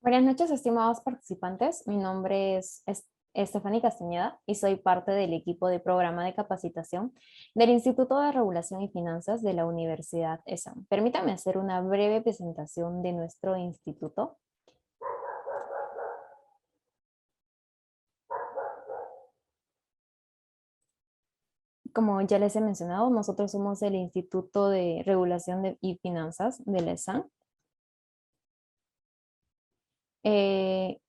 Buenas noches, estimados participantes. Mi nombre es Estefanía Castañeda y soy parte del equipo de programa de capacitación del Instituto de Regulación y Finanzas de la Universidad ESAM. Permítame hacer una breve presentación de nuestro instituto. Como ya les he mencionado, nosotros somos el Instituto de Regulación y Finanzas de la ESAM. Eh,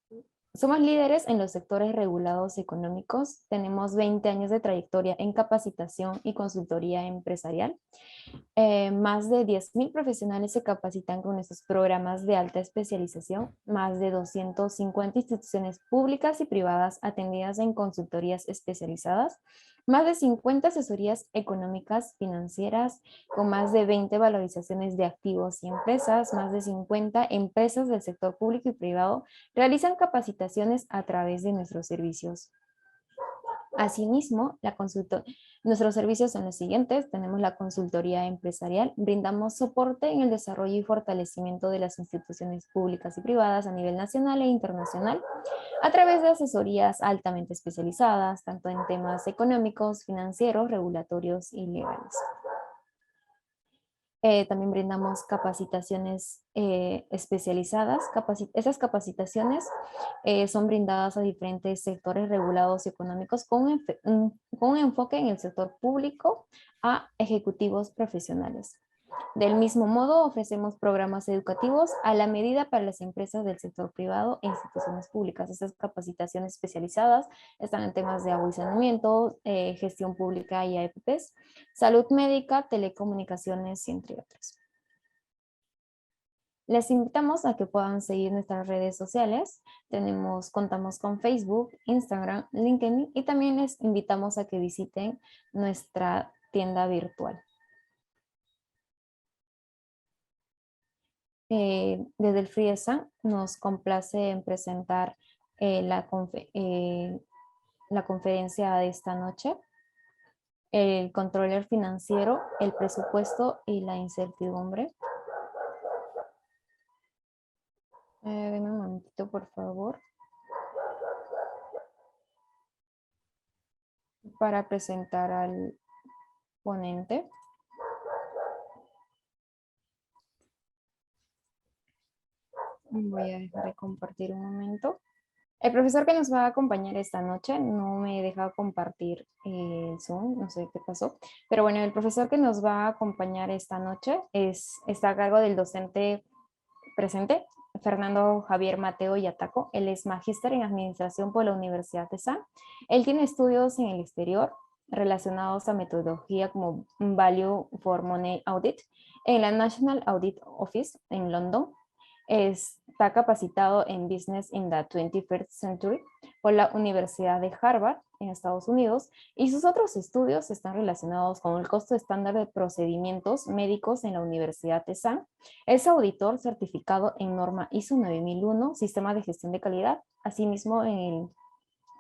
Somos líderes en los sectores regulados económicos. Tenemos 20 años de trayectoria en capacitación y consultoría empresarial. Más de 10.000 profesionales se capacitan con estos programas de alta especialización. Más de 250 instituciones públicas y privadas atendidas en consultorías especializadas. Más de 50 asesorías económicas financieras con más de 20 valorizaciones de activos y empresas. Más de 50 empresas del sector público y privado realizan capacitaciones a través de nuestros servicios. Asimismo, nuestros servicios son los siguientes. Tenemos la consultoría empresarial. Brindamos soporte en el desarrollo y fortalecimiento de las instituciones públicas y privadas a nivel nacional e internacional a través de asesorías altamente especializadas, tanto en temas económicos, financieros, regulatorios y legales. También brindamos capacitaciones especializadas. Esas capacitaciones son brindadas a diferentes sectores regulados y económicos con un enfoque en el sector público a ejecutivos profesionales. Del mismo modo, ofrecemos programas educativos a la medida para las empresas del sector privado e instituciones públicas. Estas capacitaciones especializadas están en temas de agua y saneamiento, gestión pública y AFPs, salud médica, telecomunicaciones, entre otros. Les invitamos a que puedan seguir nuestras redes sociales. Contamos con Facebook, Instagram, LinkedIn y también les invitamos a que visiten nuestra tienda virtual. Desde el FRIESA nos complace en presentar la conferencia de esta noche, el controller financiero, el presupuesto y la incertidumbre. Denme un momentito, por favor, para presentar al ponente. Voy a dejar de compartir un momento. El profesor que nos va a acompañar esta noche no me deja compartir el Zoom, no sé qué pasó, pero bueno, el profesor que nos va a acompañar esta noche está a cargo del docente presente, Fernando Javier Mateo Yataco. Él es magíster en administración por la Universidad de ESAM. Él tiene estudios en el exterior relacionados a metodología como Value for Money Audit en la National Audit Office en London. Está capacitado en Business in the 21st Century por la Universidad de Harvard en Estados Unidos y sus otros estudios están relacionados con el costo estándar de procedimientos médicos en la Universidad de ESAM. Es auditor certificado en norma ISO 9001, Sistema de Gestión de Calidad, asimismo en el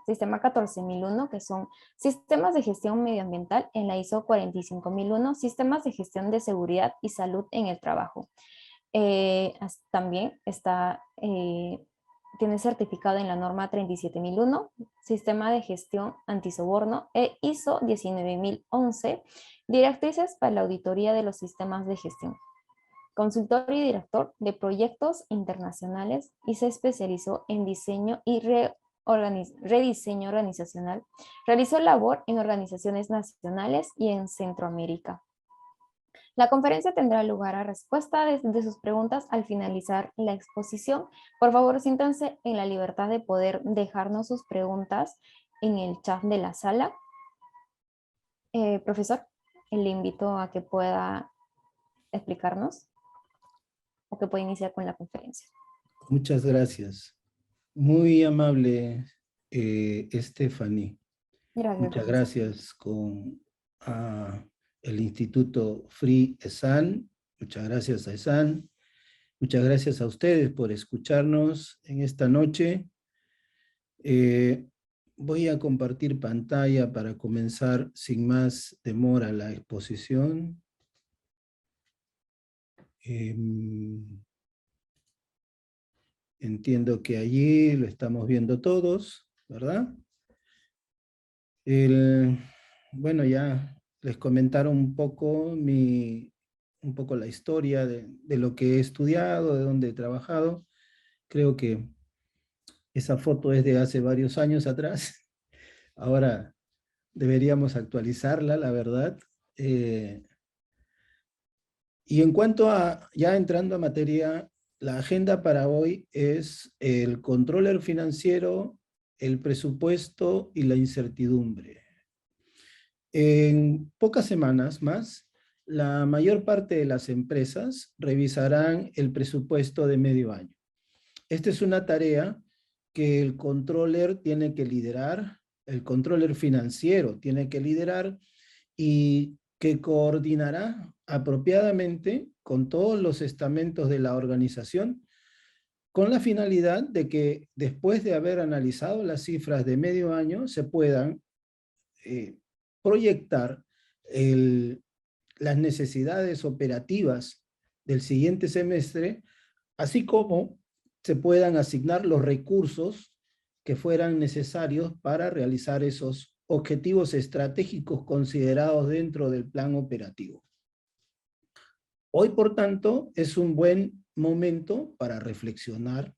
Sistema 14001, que son sistemas de gestión medioambiental, en la ISO 45001, sistemas de gestión de seguridad y salud en el trabajo. También tiene certificado en la norma 37001, sistema de gestión antisoborno, e ISO 19011, directrices para la auditoría de los sistemas de gestión. Consultor y director de proyectos internacionales y se especializó en diseño y rediseño organizacional. Realizó labor en organizaciones nacionales y en Centroamérica. La conferencia tendrá lugar a respuesta de sus preguntas al finalizar la exposición. Por favor, siéntanse en la libertad de poder dejarnos sus preguntas en el chat de la sala. Profesor, le invito a que pueda explicarnos o que pueda iniciar con la conferencia. Muchas gracias. Muy amable, Stephanie. Gracias, Muchas profesor. gracias con el Instituto Free ESAN. Muchas gracias a ESAN. Muchas gracias a ustedes por escucharnos en esta noche. Voy a compartir pantalla para comenzar sin más demora la exposición. entiendo que allí lo estamos viendo todos, ¿verdad? Bueno, ya les comentaron un poco la historia de lo que he estudiado, de dónde he trabajado. Creo que esa foto es de hace varios años atrás. Ahora deberíamos actualizarla, la verdad. Y en cuanto a, ya entrando a materia, la agenda para hoy es el controller financiero, el presupuesto y la incertidumbre. En pocas semanas más, la mayor parte de las empresas revisarán el presupuesto de medio año. Esta es una tarea que el controller tiene que liderar, el controller financiero tiene que liderar y que coordinará apropiadamente con todos los estamentos de la organización con la finalidad de que después de haber analizado las cifras de medio año se puedan proyectar las necesidades operativas del siguiente semestre, así como se puedan asignar los recursos que fueran necesarios para realizar esos objetivos estratégicos considerados dentro del plan operativo. Hoy, por tanto, es un buen momento para reflexionar,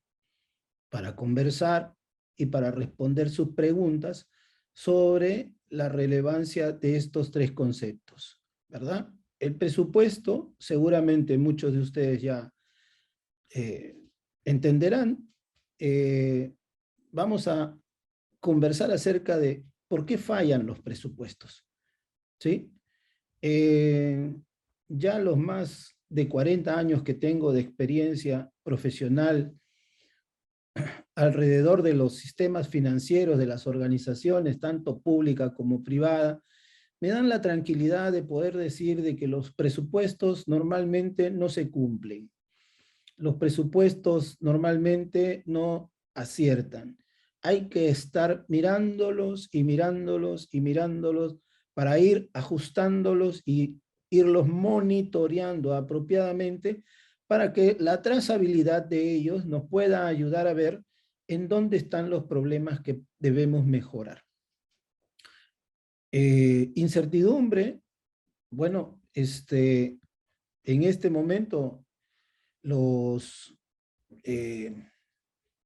para conversar y para responder sus preguntas sobre la relevancia de estos tres conceptos, ¿verdad? El presupuesto, seguramente muchos de ustedes ya entenderán. Vamos a conversar acerca de por qué fallan los presupuestos, ¿sí? Ya los más de 40 años que tengo de experiencia profesional alrededor de los sistemas financieros de las organizaciones, tanto pública como privada, me dan la tranquilidad de poder decir de que los presupuestos normalmente no se cumplen. Los presupuestos normalmente no aciertan. Hay que estar mirándolos y mirándolos y mirándolos para ir ajustándolos y irlos monitoreando apropiadamente para que la trazabilidad de ellos nos pueda ayudar a ver en dónde están los problemas que debemos mejorar. Incertidumbre, bueno, en este momento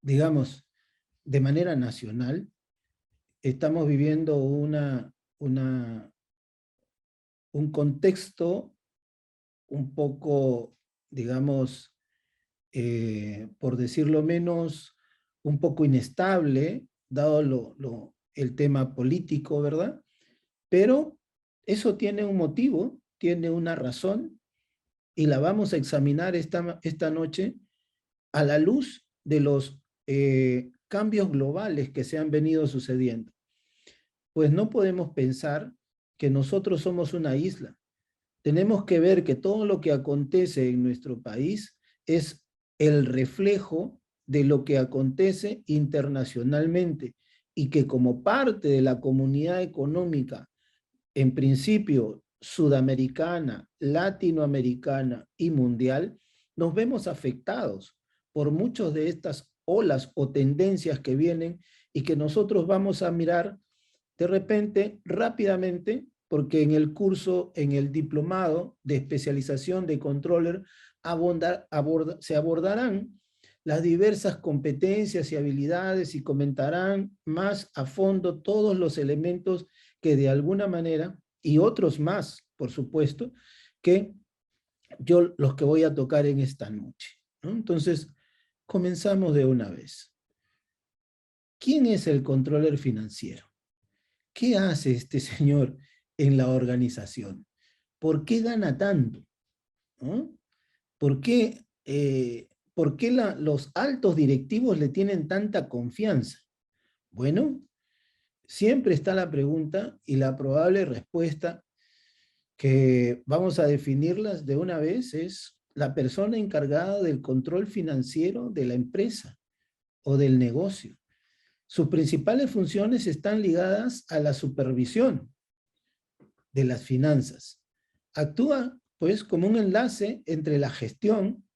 digamos, de manera nacional, estamos viviendo un contexto un poco, digamos, por decirlo menos, un poco inestable, dado el tema político, ¿verdad? Pero eso tiene un motivo, tiene una razón, y la vamos a examinar esta noche a la luz de los cambios globales que se han venido sucediendo. Pues no podemos pensar que nosotros somos una isla. Tenemos que ver que todo lo que acontece en nuestro país es el reflejo de lo que acontece internacionalmente y que como parte de la comunidad económica, en principio sudamericana, latinoamericana y mundial, nos vemos afectados por muchas de estas olas o tendencias que vienen y que nosotros vamos a mirar de repente, rápidamente, porque en el curso, en el diplomado de especialización de controller, se abordarán las diversas competencias y habilidades y comentarán más a fondo todos los elementos que de alguna manera, y otros más, por supuesto, que yo los que voy a tocar en esta noche, ¿no? Entonces, comenzamos de una vez. ¿Quién es el controller financiero? ¿Qué hace este señor en la organización? ¿Por qué gana tanto? ¿No? ¿Por qué los altos directivos le tienen tanta confianza? Bueno, siempre está la pregunta y la probable respuesta que vamos a definirlas de una vez es la persona encargada del control financiero de la empresa o del negocio. Sus principales funciones están ligadas a la supervisión de las finanzas. Actúa, pues, como un enlace entre la gestión,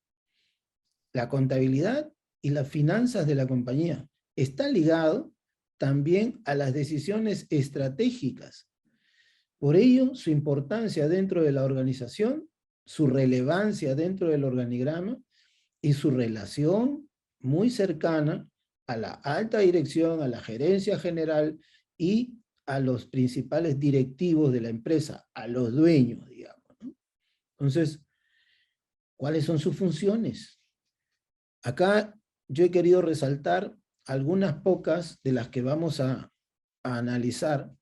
la contabilidad y las finanzas de la compañía. Está ligado también a las decisiones estratégicas. Por ello, su importancia dentro de la organización, su relevancia dentro del organigrama y su relación muy cercana a la alta dirección, a la gerencia general y a los principales directivos de la empresa, a los dueños, digamos, ¿no? Entonces, ¿cuáles son sus funciones? Acá yo he querido resaltar algunas pocas de las que vamos a analizar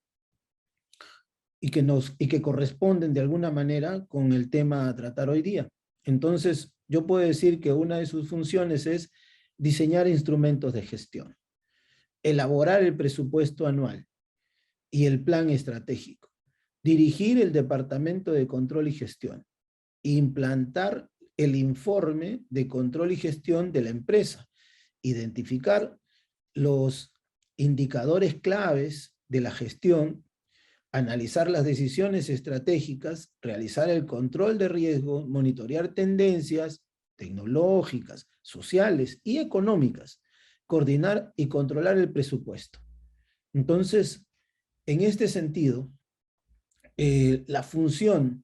y que corresponden de alguna manera con el tema a tratar hoy día. Entonces, yo puedo decir que una de sus funciones es diseñar instrumentos de gestión, elaborar el presupuesto anual y el plan estratégico, dirigir el departamento de control y gestión, implantar el informe de control y gestión de la empresa, identificar los indicadores claves de la gestión, analizar las decisiones estratégicas, realizar el control de riesgo, monitorear tendencias tecnológicas, sociales y económicas, coordinar y controlar el presupuesto. Entonces, en este sentido, la función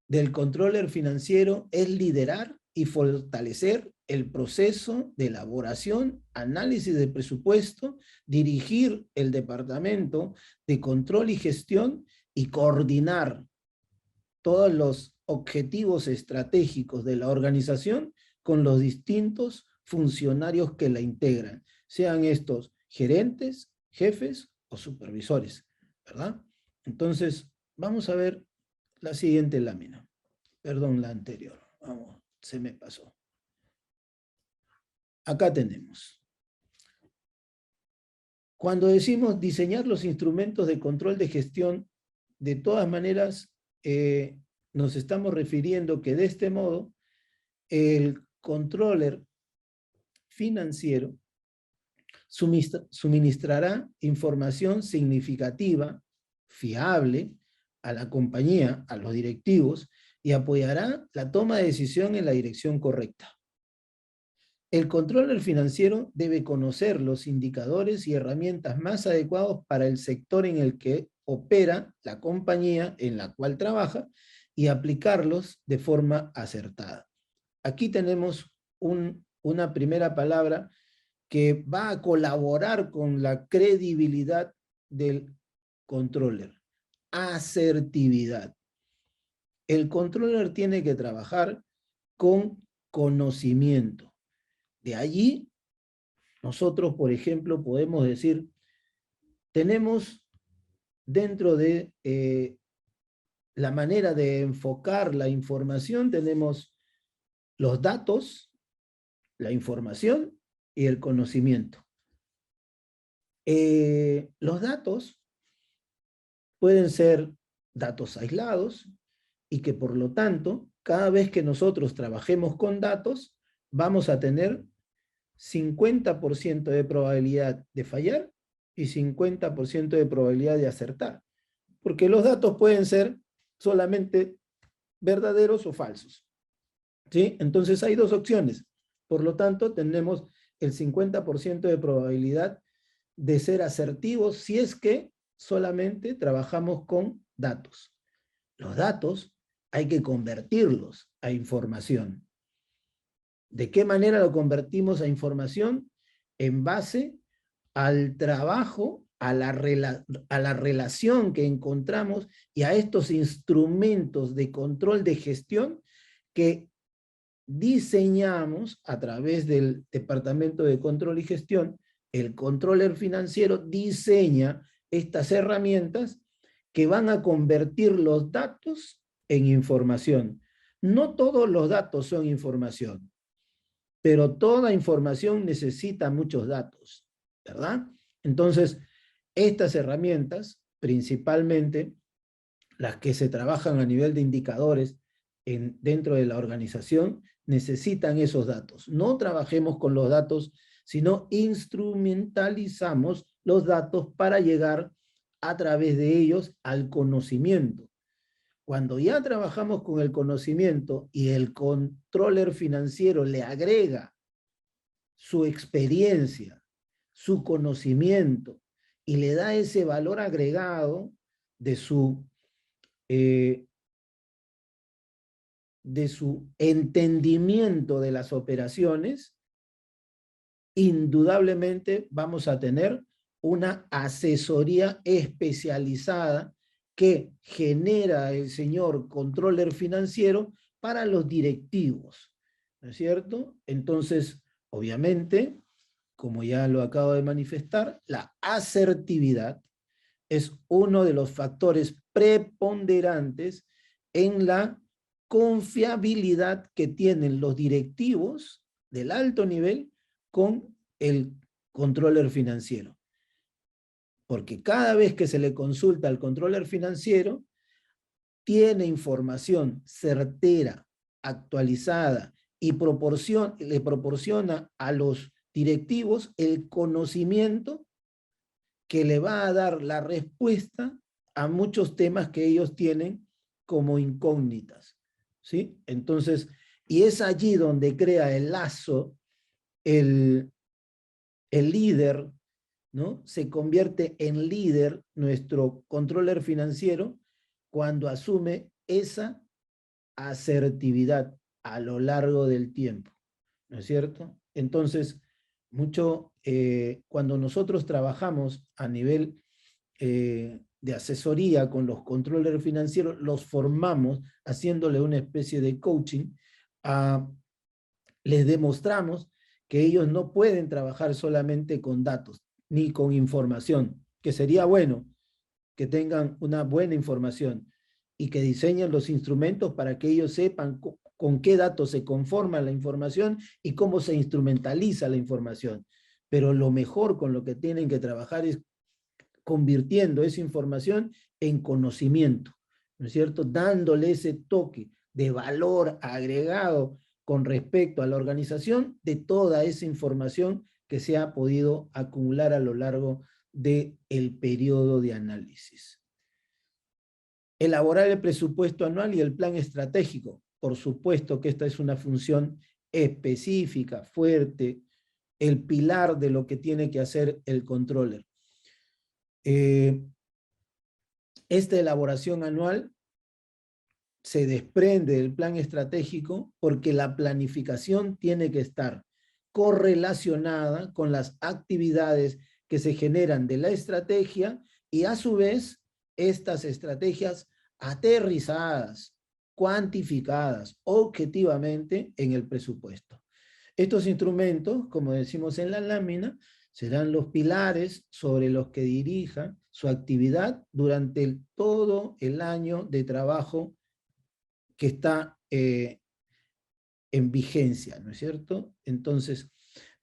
del controller financiero es liderar y fortalecer el proceso de elaboración, análisis de presupuesto, dirigir el departamento de control y gestión y coordinar todos los objetivos estratégicos de la organización con los distintos funcionarios que la integran, sean estos gerentes, jefes o supervisores, ¿verdad? Entonces, vamos a ver la siguiente lámina. Perdón, la anterior. Vamos, se me pasó. Acá tenemos. Cuando decimos diseñar los instrumentos de control de gestión, de todas maneras, nos estamos refiriendo que de este modo, el controller financiero suministrará información significativa, fiable, a la compañía, a los directivos, y apoyará la toma de decisión en la dirección correcta. El controller financiero debe conocer los indicadores y herramientas más adecuados para el sector en el que opera la compañía en la cual trabaja y aplicarlos de forma acertada. Aquí tenemos una primera palabra que va a colaborar con la credibilidad del controller. Asertividad. El controller tiene que trabajar con conocimiento. De allí, nosotros, por ejemplo, podemos decir, tenemos dentro de la manera de enfocar la información, tenemos los datos, la información y el conocimiento. Los datos pueden ser datos aislados y que por lo tanto, cada vez que nosotros trabajemos con datos, vamos a tener 50% de probabilidad de fallar y 50% de probabilidad de acertar. Porque los datos pueden ser solamente verdaderos o falsos, ¿sí? Entonces hay dos opciones. Por lo tanto, tenemos el 50% de probabilidad de ser asertivos si es que solamente trabajamos con datos. Los datos hay que convertirlos a información. ¿De qué manera lo convertimos a información? En base al trabajo, a la relación que encontramos y a estos instrumentos de control de gestión que diseñamos a través del Departamento de Control y Gestión. El controller financiero diseña estas herramientas que van a convertir los datos en información. No todos los datos son información, pero toda información necesita muchos datos, ¿verdad? Entonces, estas herramientas, principalmente las que se trabajan a nivel de indicadores dentro de la organización, necesitan esos datos. No trabajemos con los datos, sino instrumentalizamos los datos para llegar a través de ellos al conocimiento. Cuando ya trabajamos con el conocimiento y el controller financiero le agrega su experiencia, su conocimiento, y le da ese valor agregado de eh, de su entendimiento de las operaciones, indudablemente vamos a tener una asesoría especializada que genera el señor controller financiero para los directivos, ¿no es cierto? Entonces, obviamente, como ya lo acabo de manifestar, la asertividad es uno de los factores preponderantes en la confiabilidad que tienen los directivos del alto nivel con el controller financiero. Porque cada vez que se le consulta al controller financiero, tiene información certera, actualizada y le proporciona a los directivos el conocimiento que le va a dar la respuesta a muchos temas que ellos tienen como incógnitas, ¿sí? Entonces, y es allí donde crea el lazo, el líder, ¿no? Se convierte en líder nuestro controller financiero cuando asume esa asertividad a lo largo del tiempo, ¿no es cierto? Entonces, cuando nosotros trabajamos a nivel de asesoría con los controllers financieros, los formamos haciéndole una especie de coaching, les demostramos que ellos no pueden trabajar solamente con datos ni con información, que sería bueno que tengan una buena información y que diseñen los instrumentos para que ellos sepan con qué datos se conforma la información y cómo se instrumentaliza la información. Pero lo mejor con lo que tienen que trabajar es convirtiendo esa información en conocimiento, ¿no es cierto? Dándole ese toque de valor agregado con respecto a la organización de toda esa información que se ha podido acumular a lo largo del periodo de análisis. Elaborar el presupuesto anual y el plan estratégico. Por supuesto que esta es una función específica, fuerte, el pilar de lo que tiene que hacer el controller. Esta elaboración anual se desprende del plan estratégico porque la planificación tiene que estar correlacionada con las actividades que se generan de la estrategia y a su vez estas estrategias aterrizadas, cuantificadas objetivamente en el presupuesto. Estos instrumentos, como decimos en la lámina, serán los pilares sobre los que dirija su actividad durante todo el año de trabajo que está en vigencia, ¿no es cierto? Entonces,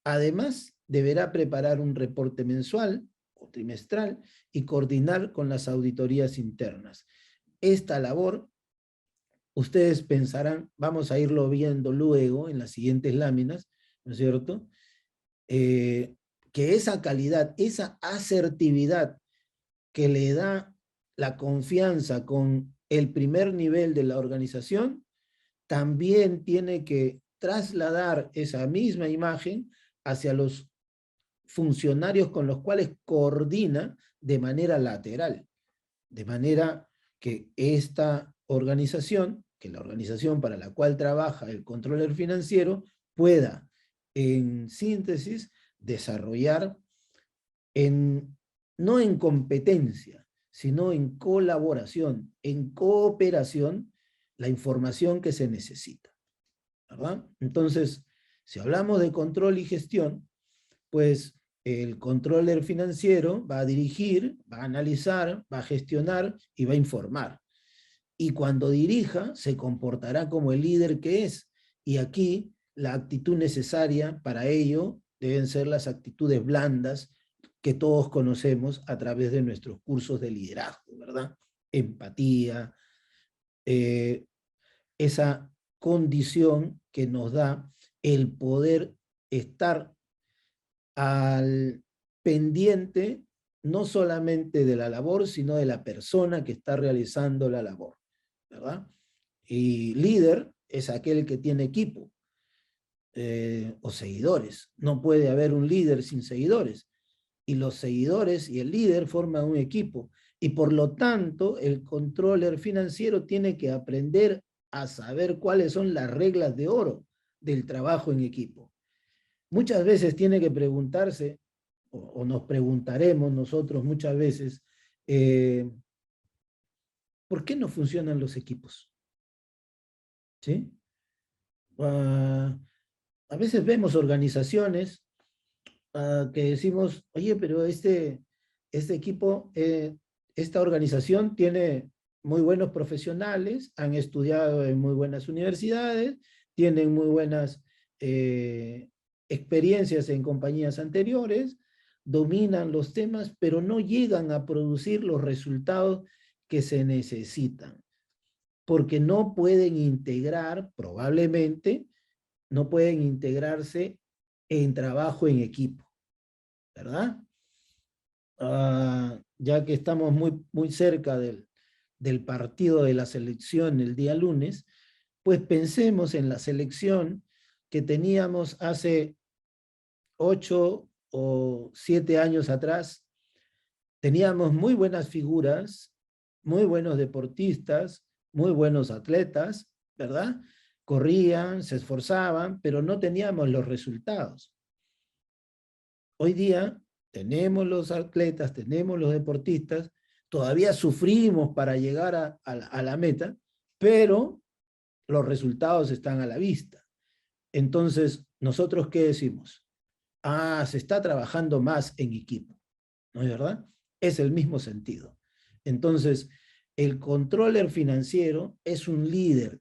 además, deberá preparar un reporte mensual o trimestral y coordinar con las auditorías internas. Esta labor, ustedes pensarán, vamos a irlo viendo luego en las siguientes láminas, ¿no es cierto? Que esa calidad, esa asertividad que le da la confianza con el primer nivel de la organización, también tiene que trasladar esa misma imagen hacia los funcionarios con los cuales coordina de manera lateral, de manera que esta organización, que la organización para la cual trabaja el controller financiero, pueda, en síntesis, desarrollar no en competencia, sino en colaboración, en cooperación, la información que se necesita, ¿verdad? Entonces, si hablamos de control y gestión, pues el controller financiero va a dirigir, va a analizar, va a gestionar y va a informar. Y cuando dirija, se comportará como el líder que es. Y aquí la actitud necesaria para ello deben ser las actitudes blandas que todos conocemos a través de nuestros cursos de liderazgo, ¿verdad? Empatía, esa condición que nos da el poder estar al pendiente no solamente de la labor, sino de la persona que está realizando la labor, ¿verdad? Y líder es aquel que tiene equipo. o seguidores. No puede haber un líder sin seguidores. Y los seguidores y el líder forman un equipo. Y por lo tanto, el controller financiero tiene que aprender a saber cuáles son las reglas de oro del trabajo en equipo. Muchas veces tiene que preguntarse, o nos preguntaremos nosotros muchas veces, ¿por qué no funcionan los equipos? ¿Sí? A veces vemos organizaciones que decimos, oye, pero este equipo, esta organización tiene muy buenos profesionales, han estudiado en muy buenas universidades, tienen muy buenas experiencias en compañías anteriores, dominan los temas, pero no llegan a producir los resultados que se necesitan, porque no pueden integrar, probablemente, no pueden integrarse en trabajo en equipo, ¿verdad? Ya que estamos muy cerca del partido de la selección el día lunes, pues pensemos en la selección que teníamos hace 8 o 7 años atrás. Teníamos muy buenas figuras, muy buenos deportistas, muy buenos atletas, ¿verdad? Corrían, se esforzaban, pero no teníamos los resultados. Hoy día tenemos los atletas, tenemos los deportistas, todavía sufrimos para llegar a la meta, pero los resultados están a la vista. Entonces, ¿nosotros qué decimos? Se está trabajando más en equipo, ¿no es verdad? Es el mismo sentido. Entonces, el controller financiero es un líder,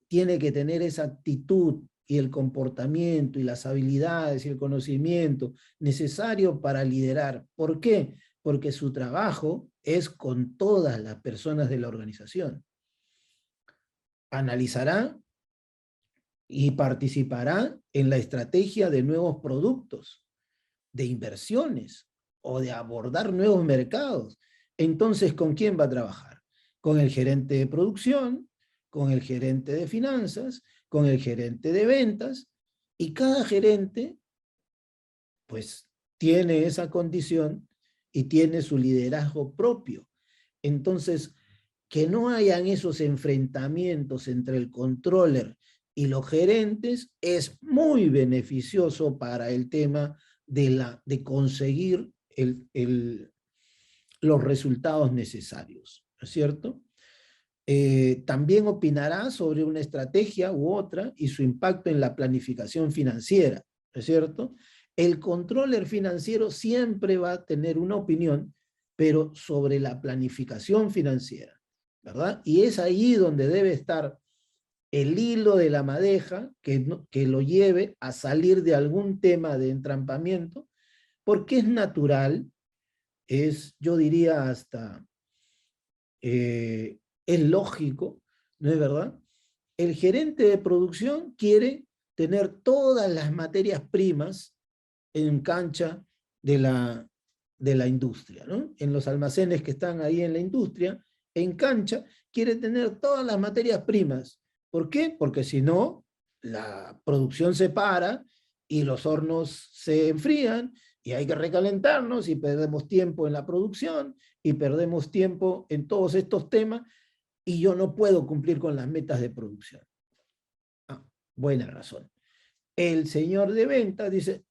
tiene que tener esa actitud y el comportamiento y las habilidades y el conocimiento necesario para liderar. ¿Por qué? Porque su trabajo es con todas las personas de la organización. Analizará y participará en la estrategia de nuevos productos, de inversiones o de abordar nuevos mercados. Entonces, ¿con quién va a trabajar? Con el gerente de producción, con el gerente de finanzas, con el gerente de ventas, y cada gerente, pues, tiene esa condición y tiene su liderazgo propio. Entonces, que no hayan esos enfrentamientos entre el controller y los gerentes es muy beneficioso para el tema de conseguir los resultados necesarios, ¿no es cierto? También opinará sobre una estrategia u otra y su impacto en la planificación financiera, ¿no es cierto? El controller financiero siempre va a tener una opinión, pero sobre la planificación financiera, ¿verdad? Y es ahí donde debe estar el hilo de la madeja que lo lleve a salir de algún tema de entrampamiento, porque es natural, yo diría hasta, es lógico, ¿no es verdad? El gerente de producción quiere tener todas las materias primas en cancha de la industria, ¿no? En los almacenes que están ahí en la industria, en cancha, quiere tener todas las materias primas. ¿Por qué? Porque si no, la producción se para y los hornos se enfrían y hay que recalentarnos y perdemos tiempo en la producción y perdemos tiempo en todos estos temas y yo no puedo cumplir con las metas de producción. Buena razón. El señor de ventas dice,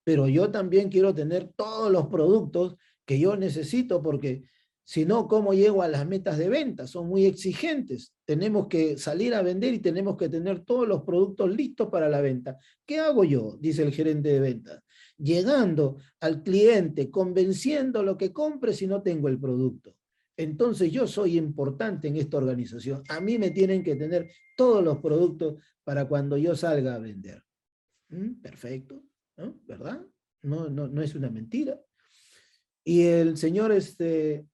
pero yo también quiero tener todos los productos que yo necesito porque si no, ¿cómo llego a las metas de venta? Son muy exigentes. Tenemos que salir a vender y tenemos que tener todos los productos listos para la venta. ¿Qué hago yo? Dice el gerente de ventas. Llegando al cliente, convenciendo lo que compre si no tengo el producto. Entonces yo soy importante en esta organización. A mí me tienen que tener todos los productos para cuando yo salga a vender. Perfecto, ¿no? ¿Verdad? No es una mentira. Y el señor de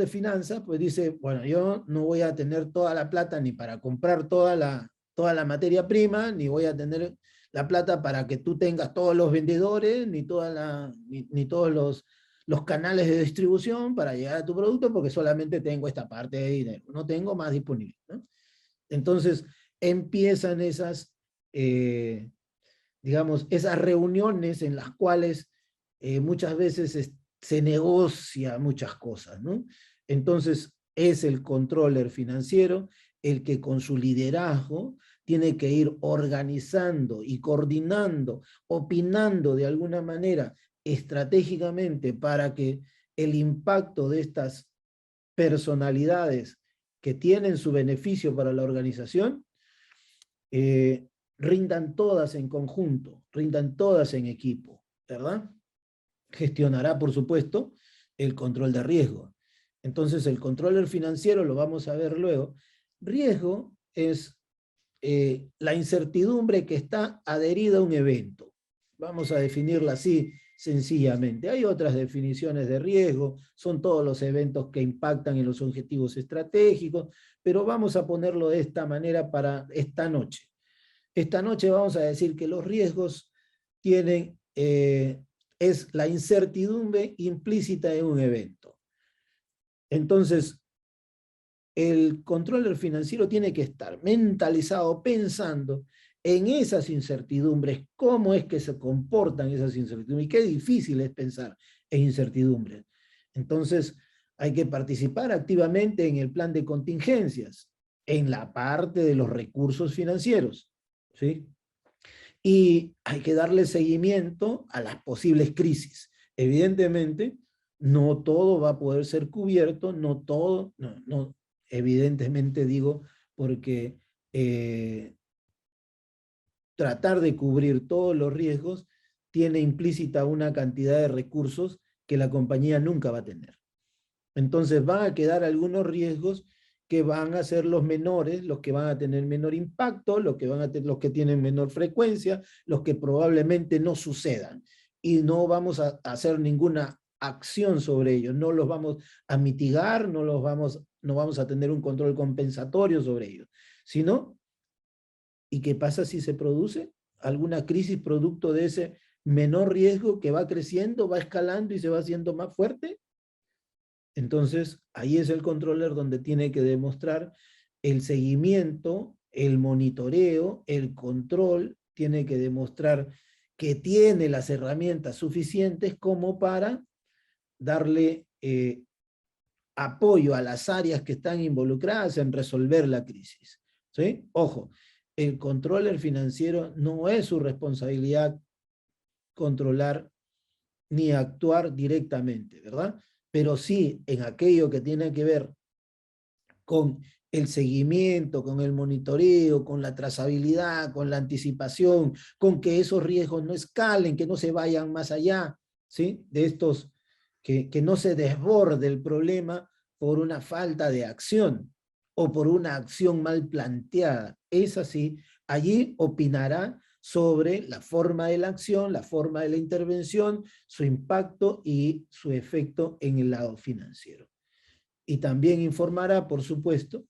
finanzas, pues dice, bueno, yo no voy a tener toda la plata ni para comprar toda la materia prima, ni voy a tener la plata para que tú tengas todos los vendedores, ni todos los canales de distribución para llegar a tu producto, porque solamente tengo esta parte de dinero, no tengo más disponible, ¿no? Entonces, empiezan digamos, esas reuniones en las cuales muchas veces se negocia muchas cosas, ¿no? Entonces, es el controller financiero el que con su liderazgo tiene que ir organizando y coordinando, opinando de alguna manera estratégicamente para que el impacto de estas personalidades que tienen su beneficio para la organización rindan todas en conjunto, rindan todas en equipo, ¿verdad? Gestionará, por supuesto, el control de riesgo. Entonces, el controller financiero, lo vamos a ver luego, riesgo es la incertidumbre que está adherida a un evento. Vamos a definirla así sencillamente. Hay otras definiciones de riesgo, son todos los eventos que impactan en los objetivos estratégicos, pero vamos a ponerlo de esta manera para esta noche. Esta noche vamos a decir que los riesgos tienen, es la incertidumbre implícita en un evento. Entonces, el controller financiero tiene que estar mentalizado, pensando en esas incertidumbres, cómo es que se comportan esas incertidumbres, y qué difícil es pensar en incertidumbres. Entonces, hay que participar activamente en el plan de contingencias, en la parte de los recursos financieros, ¿sí? Y hay que darle seguimiento a las posibles crisis. Evidentemente, no todo va a poder ser cubierto, no todo, no, evidentemente digo, porque tratar de cubrir todos los riesgos tiene implícita una cantidad de recursos que la compañía nunca va a tener. Entonces van a quedar algunos riesgos que van a ser los menores, los que van a tener menor impacto, los que tienen menor frecuencia, los que probablemente no sucedan. Y no vamos a hacer ninguna acción sobre ellos, no los vamos a mitigar, no vamos a tener un control compensatorio sobre ellos, sino, ¿y qué pasa si se produce alguna crisis producto de ese menor riesgo que va creciendo, va escalando y se va haciendo más fuerte? Entonces, ahí es el controller donde tiene que demostrar el seguimiento, el monitoreo, el control, tiene que demostrar que tiene las herramientas suficientes como para darle apoyo a las áreas que están involucradas en resolver la crisis. ¿Sí? Ojo, el controller financiero no es su responsabilidad controlar ni actuar directamente, ¿verdad? Pero sí en aquello que tiene que ver con el seguimiento, con el monitoreo, con la trazabilidad, con la anticipación, con que esos riesgos no escalen, que no se vayan más allá, ¿sí? De estos, que no se desborde el problema por una falta de acción o por una acción mal planteada. Es así, allí opinará sobre la forma de la acción, la forma de la intervención, su impacto y su efecto en el lado financiero. Y también informará, por supuesto,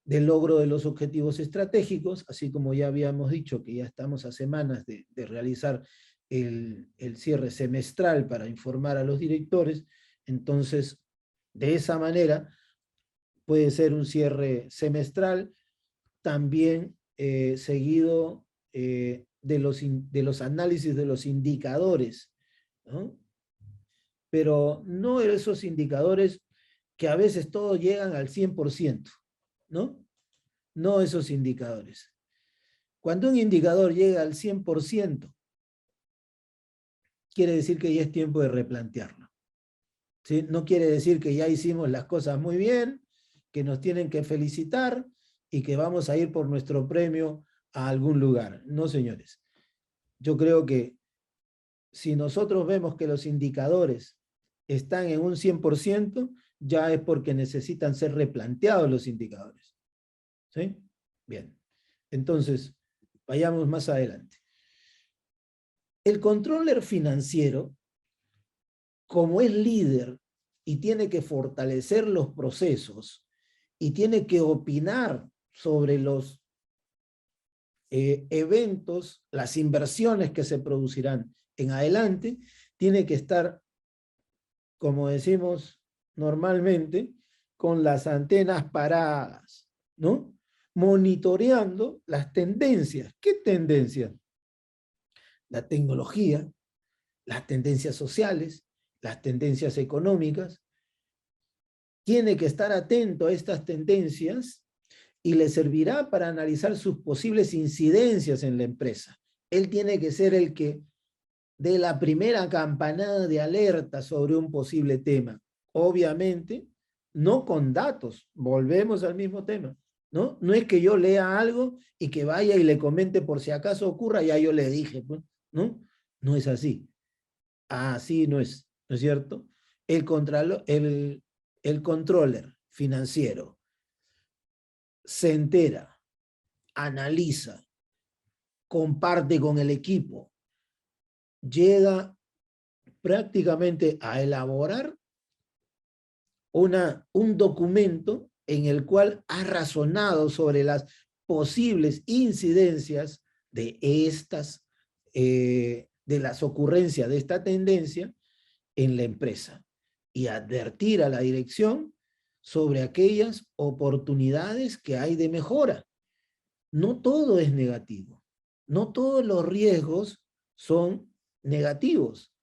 del logro de los objetivos estratégicos, así como ya habíamos dicho que ya estamos a semanas de realizar el cierre semestral para informar a los directores. Entonces, de esa manera, puede ser un cierre semestral, también seguido de los análisis de los indicadores, ¿no? Pero no esos indicadores que a veces todos llegan al 100%, ¿no? No esos indicadores. Cuando un indicador llega al 100%, quiere decir que ya es tiempo de replantearlo, ¿sí? No quiere decir que ya hicimos las cosas muy bien, que nos tienen que felicitar y que vamos a ir por nuestro premio a algún lugar. No, señores. Yo creo que si nosotros vemos que los indicadores están en un 100%, ya es porque necesitan ser replanteados los indicadores. ¿Sí? Bien. Entonces, vayamos más adelante. El controller financiero, como es líder y tiene que fortalecer los procesos y tiene que opinar sobre los eventos, las inversiones que se producirán en adelante, tiene que estar, como decimos normalmente, con las antenas paradas, ¿no? monitoreando las tendencias. ¿Qué tendencias? La tecnología, las tendencias sociales, las tendencias económicas. Tiene que estar atento a estas tendencias y le servirá para analizar sus posibles incidencias en la empresa. Él tiene que ser el que dé la primera campanada de alerta sobre un posible tema. Obviamente, no con datos, volvemos al mismo tema, ¿no? No es que yo lea algo y que vaya y le comente por si acaso ocurra, ya yo le dije, pues, ¿no? No es así. Así no es, ¿no es cierto? El controller financiero se entera, analiza, comparte con el equipo, llega prácticamente a elaborar un documento en el cual ha razonado sobre las posibles incidencias de de las ocurrencias de esta tendencia en la empresa y advertir a la dirección sobre aquellas oportunidades que hay de mejora. No todo es negativo, no todos los riesgos son negativos.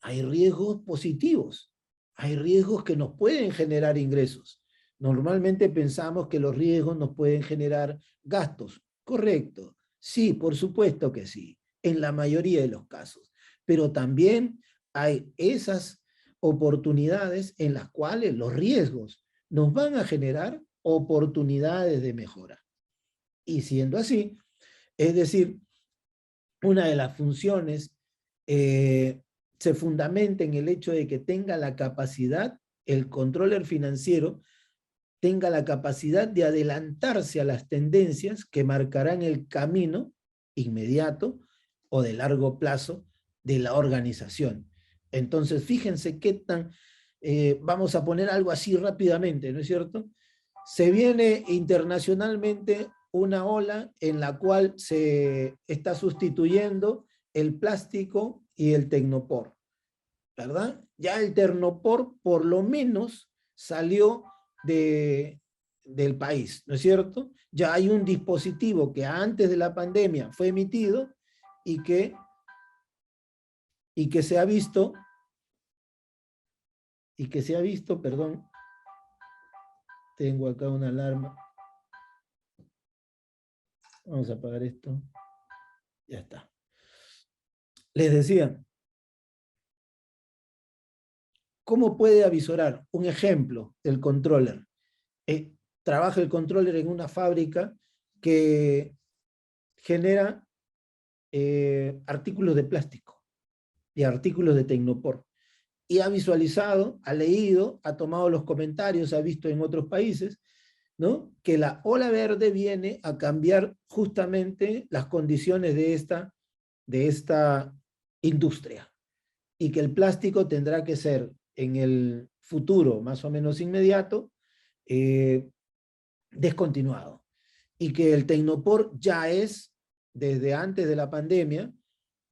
Hay riesgos positivos, hay riesgos que nos pueden generar ingresos. Normalmente pensamos que los riesgos nos pueden generar gastos. Correcto, sí, por supuesto que sí, en la mayoría de los casos. Pero también hay esas oportunidades en las cuales los riesgos nos van a generar oportunidades de mejora. Y siendo así, es decir, una de las funciones se fundamenta en el hecho de que tenga la capacidad, el controller financiero, tenga la capacidad de adelantarse a las tendencias que marcarán el camino inmediato o de largo plazo de la organización. Entonces, fíjense qué tan, vamos a poner algo así rápidamente, ¿no es cierto? Se viene internacionalmente una ola en la cual se está sustituyendo el plástico y el tecnopor, ¿verdad? Ya el tecnopor por lo menos salió del país, ¿no es cierto? Ya hay un dispositivo que antes de la pandemia fue emitido y que se ha visto, perdón, tengo acá una alarma. Vamos a apagar esto. Ya está. Les decía, ¿cómo puede avisorar? Un ejemplo del controller. Trabaja el controller en una fábrica que genera artículos de plástico y artículos de tecnopor. Y ha visualizado, ha leído, ha tomado los comentarios, ha visto en otros países, ¿no? Que la ola verde viene a cambiar justamente las condiciones de esta industria y que el plástico tendrá que ser en el futuro más o menos inmediato descontinuado y que el tecnopor ya es, desde antes de la pandemia,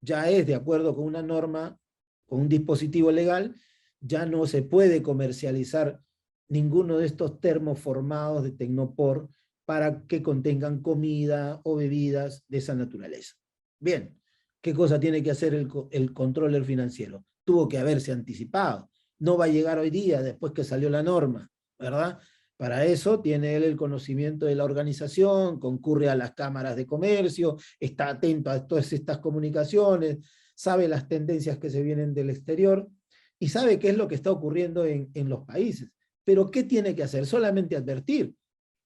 ya es de acuerdo con una norma, con un dispositivo legal, ya no se puede comercializar ninguno de estos termoformados de tecnopor para que contengan comida o bebidas de esa naturaleza. Bien, ¿qué cosa tiene que hacer el controller financiero? Tuvo que haberse anticipado. No va a llegar hoy día, después que salió la norma, ¿verdad? Para eso tiene él el conocimiento de la organización, concurre a las cámaras de comercio, está atento a todas estas comunicaciones, sabe las tendencias que se vienen del exterior y sabe qué es lo que está ocurriendo en los países. Pero ¿qué tiene que hacer? ¿Solamente advertir?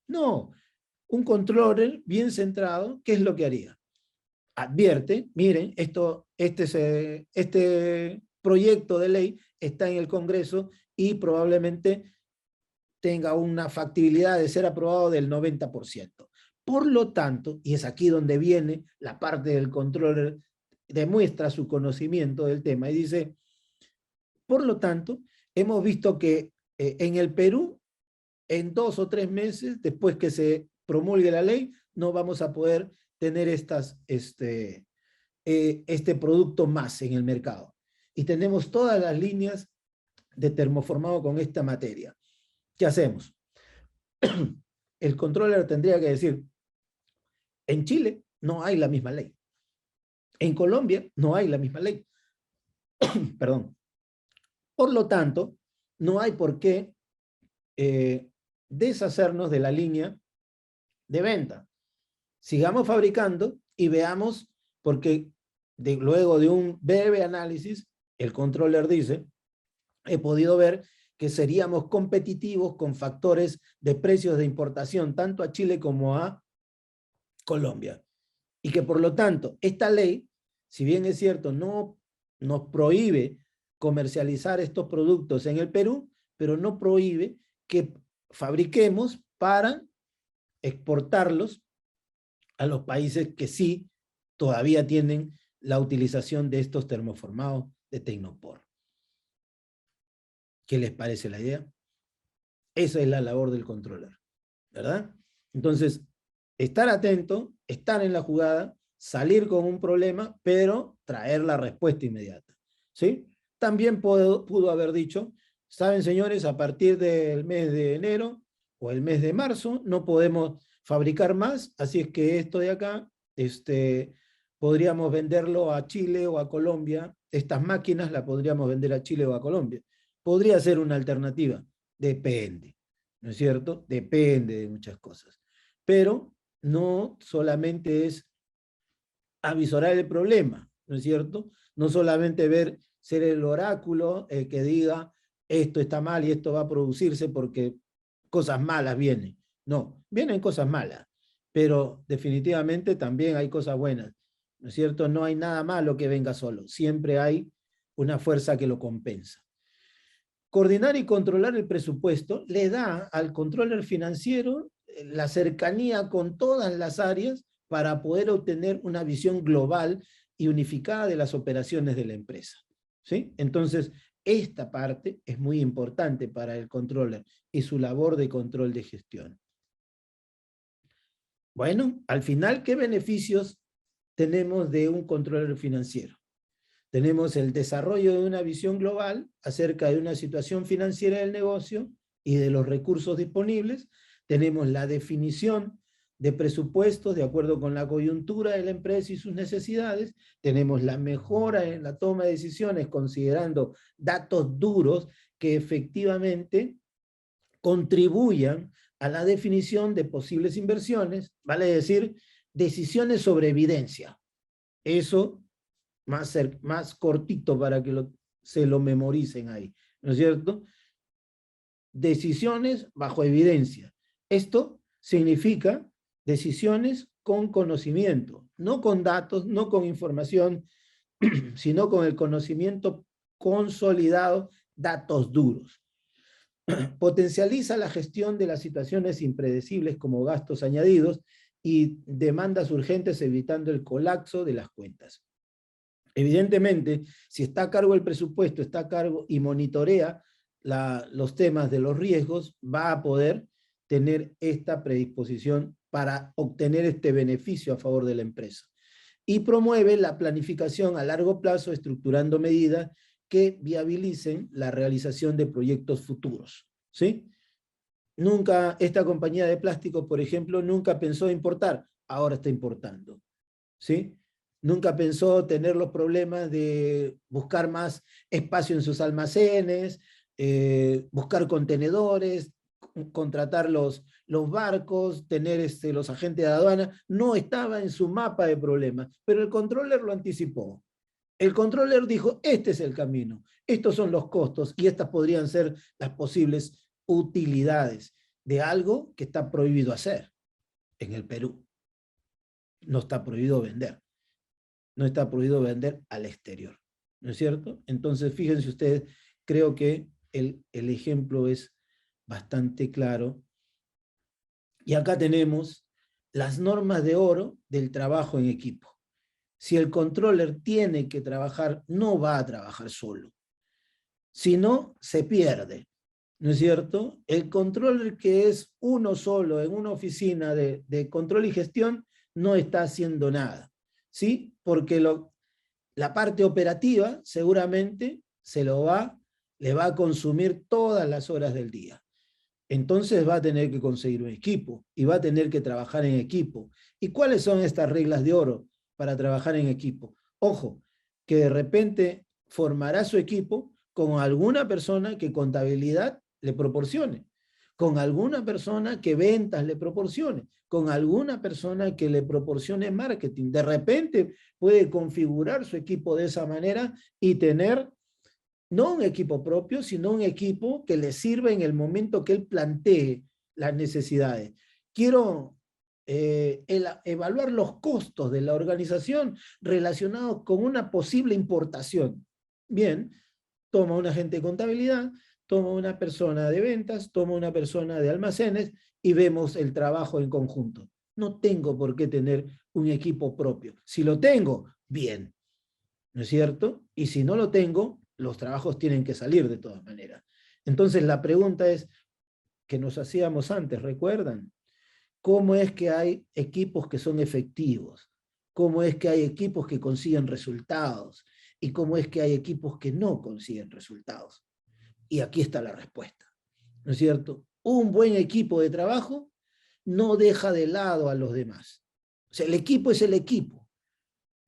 No, un controller bien centrado, ¿qué es lo que haría? Advierte, miren, este proyecto de ley está en el Congreso y probablemente tenga una factibilidad de ser aprobado del 90%. Por lo tanto, y es aquí donde viene la parte del controller, demuestra su conocimiento del tema y dice, por lo tanto, hemos visto que en el Perú, en 2 o 3 meses, después que se promulgue la ley, no vamos a poder tener este producto más en el mercado. Y tenemos todas las líneas de termoformado con esta materia. ¿Qué hacemos? El controller tendría que decir, En Chile no hay la misma ley. En Colombia no hay la misma ley. Perdón. Por lo tanto, no hay por qué deshacernos de la línea de venta. Sigamos fabricando y veamos, porque luego de un breve análisis, el controller dice, he podido ver que seríamos competitivos con factores de precios de importación, tanto a Chile como a Colombia. Y que por lo tanto, esta ley, si bien es cierto, no nos prohíbe comercializar estos productos en el Perú, pero no prohíbe que fabriquemos para exportarlos a los países que sí todavía tienen la utilización de estos termoformados de Tecnopor. ¿Qué les parece la idea? Esa es la labor del controller, ¿verdad? Entonces, estar atento, estar en la jugada, salir con un problema, pero traer la respuesta inmediata, ¿sí? También pudo haber dicho, saben señores, a partir del mes de enero o el mes de marzo no podemos fabricar más, así es que esto de acá, podríamos venderlo a Chile o a Colombia, estas máquinas las podríamos vender a Chile o a Colombia. Podría ser una alternativa, depende, ¿no es cierto? Depende de muchas cosas. Pero no solamente es avisorar el problema, ¿no es cierto? No solamente ser el oráculo que diga esto está mal y esto va a producirse porque cosas malas vienen. No, vienen cosas malas, pero definitivamente también hay cosas buenas, ¿no es cierto? No hay nada malo que venga solo, siempre hay una fuerza que lo compensa. Coordinar y controlar el presupuesto le da al controller financiero la cercanía con todas las áreas para poder obtener una visión global y unificada de las operaciones de la empresa, ¿sí? Entonces, esta parte es muy importante para el controller y su labor de control de gestión. Bueno, al final, ¿qué beneficios tenemos de un controller financiero? Tenemos el desarrollo de una visión global acerca de una situación financiera del negocio y de los recursos disponibles. Tenemos la definición de presupuestos de acuerdo con la coyuntura de la empresa y sus necesidades. Tenemos la mejora en la toma de decisiones considerando datos duros que efectivamente contribuyan a la definición de posibles inversiones, vale decir, decisiones sobre evidencia. Eso más cortito para que se lo memoricen ahí, ¿no es cierto? Decisiones bajo evidencia. Esto significa decisiones con conocimiento, no con datos, no con información, sino con el conocimiento consolidado, datos duros. Potencializa la gestión de las situaciones impredecibles como gastos añadidos y demandas urgentes evitando el colapso de las cuentas. Evidentemente, si está a cargo el presupuesto, está a cargo y monitorea los temas de los riesgos, va a poder tener esta predisposición para obtener este beneficio a favor de la empresa. Y promueve la planificación a largo plazo, estructurando medidas que viabilicen la realización de proyectos futuros, ¿sí? Nunca, esta compañía de plásticos, por ejemplo, nunca pensó importar, ahora está importando, ¿sí? Nunca pensó tener los problemas de buscar más espacio en sus almacenes, buscar contenedores, contratar los barcos, tener los agentes de aduana. No estaba en su mapa de problemas, pero el controller lo anticipó. El controller dijo, este es el camino, estos son los costos y estas podrían ser las posibles utilidades de algo que está prohibido hacer en el Perú. No está prohibido vender. No está prohibido vender al exterior, ¿no es cierto? Entonces, fíjense ustedes, creo que el ejemplo es bastante claro. Y acá tenemos las normas de oro del trabajo en equipo. Si el controller tiene que trabajar, no va a trabajar solo. Si no, se pierde, ¿no es cierto? El controller que es uno solo en una oficina de control y gestión no está haciendo nada, ¿sí? Porque la parte operativa seguramente le va a consumir todas las horas del día. entonces va a tener que conseguir un equipo y va a tener que trabajar en equipo. ¿Y cuáles son estas reglas de oro para trabajar en equipo? Ojo, que de repente formará su equipo con alguna persona que contabilidad le proporcione, con alguna persona que ventas le proporcione, con alguna persona que le proporcione marketing. De repente puede configurar su equipo de esa manera y tener no un equipo propio, sino un equipo que le sirva en el momento que él plantee las necesidades. Quiero evaluar los costos de la organización relacionados con una posible importación. Bien, toma un agente de contabilidad, toma una persona de ventas, toma una persona de almacenes y vemos el trabajo en conjunto. No tengo por qué tener un equipo propio. Si lo tengo, bien, ¿no es cierto? Y si no lo tengo, los trabajos tienen que salir de todas maneras. Entonces la pregunta es, que nos hacíamos antes, ¿recuerdan? ¿Cómo es que hay equipos que son efectivos? ¿Cómo es que hay equipos que consiguen resultados? ¿Y cómo es que hay equipos que no consiguen resultados? Y aquí está la respuesta, ¿no es cierto? Un buen equipo de trabajo no deja de lado a los demás. O sea, el equipo es el equipo.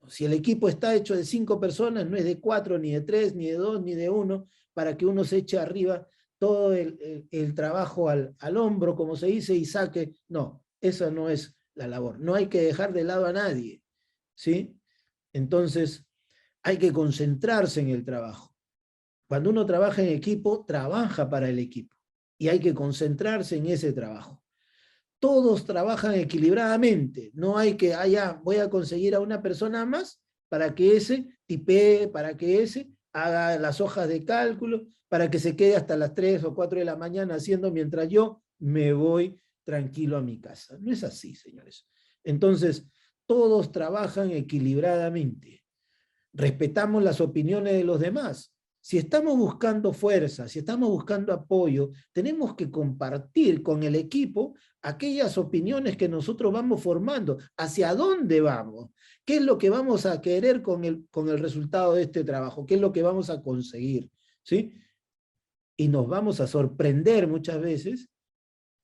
Si el equipo está hecho de 5 personas, no es de 4, ni de 3, ni de 2, ni de 1, para que uno se eche arriba todo el trabajo al hombro, como se dice, y saque. No, esa no es la labor. No hay que dejar de lado a nadie, ¿sí? Entonces, hay que concentrarse en el trabajo. Cuando uno trabaja en equipo, trabaja para el equipo. Y hay que concentrarse en ese trabajo. Todos trabajan equilibradamente. No hay que, voy a conseguir a una persona más para que ese tipee, para que ese haga las hojas de cálculo, para que se quede hasta las 3 o 4 de la mañana haciendo mientras yo me voy tranquilo a mi casa. No es así, señores. Entonces, todos trabajan equilibradamente. Respetamos las opiniones de los demás. Si estamos buscando fuerza, si estamos buscando apoyo, tenemos que compartir con el equipo aquellas opiniones que nosotros vamos formando. ¿Hacia dónde vamos? ¿Qué es lo que vamos a querer con el resultado de este trabajo? ¿Qué es lo que vamos a conseguir? ¿Sí? Y nos vamos a sorprender muchas veces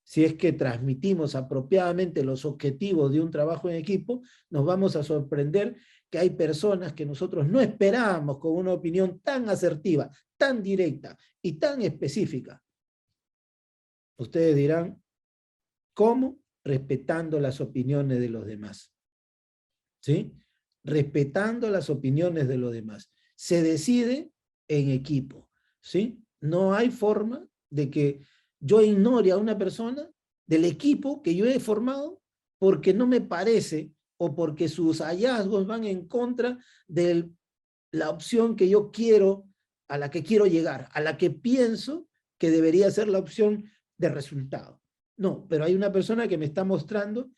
si es que transmitimos apropiadamente los objetivos de un trabajo en equipo, nos vamos a sorprender que hay personas que nosotros no esperábamos con una opinión tan asertiva, tan directa y tan específica. Ustedes dirán, ¿cómo? Respetando las opiniones de los demás. ¿Sí? Respetando las opiniones de los demás. Se decide en equipo. ¿Sí? No hay forma de que yo ignore a una persona del equipo que yo he formado porque no me parece o porque sus hallazgos van en contra de la opción que yo quiero, a la que quiero llegar, a la que pienso que debería ser la opción de resultado. No, pero hay una persona que me está mostrando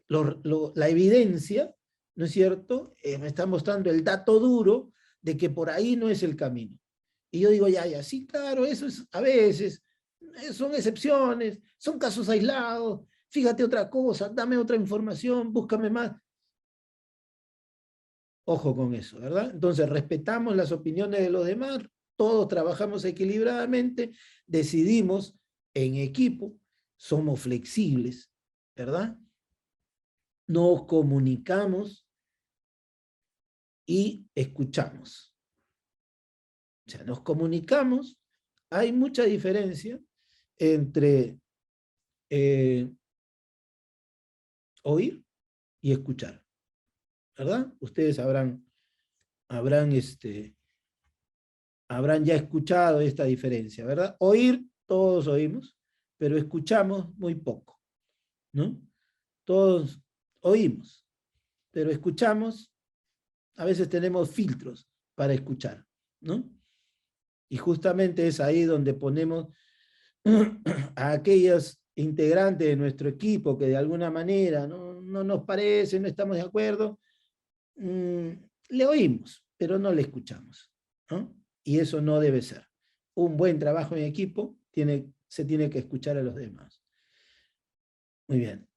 la evidencia, ¿no es cierto? Me está mostrando el dato duro de que por ahí no es el camino. Y yo digo, ya, sí, claro, eso es a veces, son excepciones, son casos aislados, fíjate otra cosa, dame otra información, búscame más. Ojo con eso, ¿verdad? Entonces, respetamos las opiniones de los demás, todos trabajamos equilibradamente, decidimos en equipo, somos flexibles, ¿verdad? Nos comunicamos y escuchamos. O sea, nos comunicamos, hay mucha diferencia entre oír y escuchar, ¿verdad? Ustedes habrán ya escuchado esta diferencia, ¿verdad? Oír, todos oímos, pero escuchamos muy poco, ¿no? Todos oímos, pero escuchamos, a veces tenemos filtros para escuchar, ¿no? Y justamente es ahí donde ponemos a aquellos integrantes de nuestro equipo que de alguna manera no nos parece, no estamos de acuerdo, le oímos, pero no le escuchamos, ¿no? Y eso no debe ser. Un buen trabajo en equipo se tiene que escuchar a los demás. Muy bien.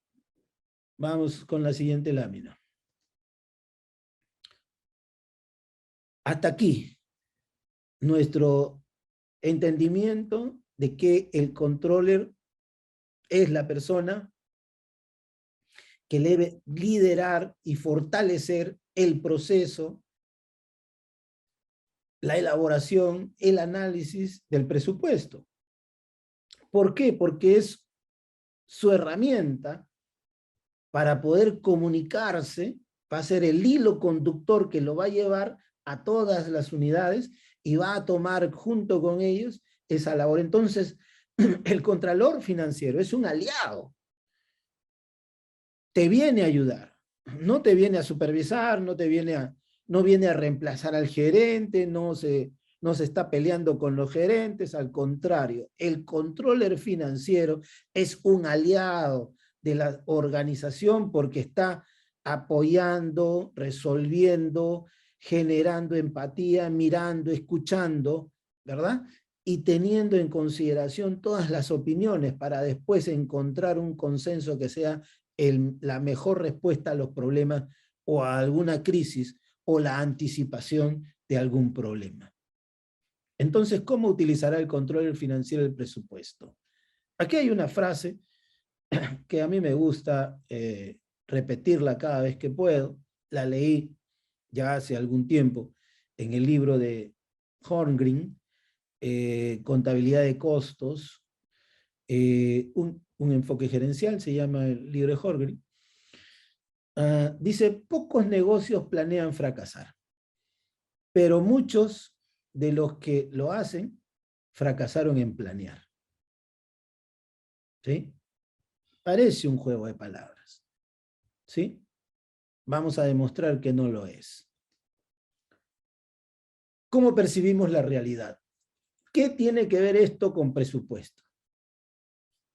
Vamos con la siguiente lámina. Hasta aquí nuestro entendimiento de que el controller es la persona que debe liderar y fortalecer el proceso, la elaboración, el análisis del presupuesto. ¿Por qué? Porque es su herramienta para poder comunicarse, va a ser el hilo conductor que lo va a llevar a todas las unidades y va a tomar junto con ellos esa labor. Entonces, el contralor financiero es un aliado. Te viene a ayudar, no te viene a supervisar, no viene a reemplazar al gerente, no se está peleando con los gerentes, al contrario, el controller financiero es un aliado de la organización porque está apoyando, resolviendo, generando empatía, mirando, escuchando, ¿verdad? Y teniendo en consideración todas las opiniones para después encontrar un consenso que sea la mejor respuesta a los problemas o a alguna crisis o la anticipación de algún problema. Entonces, ¿cómo utilizará el control financiero del presupuesto? Aquí hay una frase que a mí me gusta repetirla cada vez que puedo. La leí ya hace algún tiempo en el libro de Horngren, Contabilidad de Costos, un enfoque gerencial, se llama el libro de Horngren. Dice, pocos negocios planean fracasar, pero muchos de los que lo hacen fracasaron en planear. ¿Sí? Parece un juego de palabras. ¿Sí? Vamos a demostrar que no lo es. ¿Cómo percibimos la realidad? ¿Qué tiene que ver esto con presupuesto?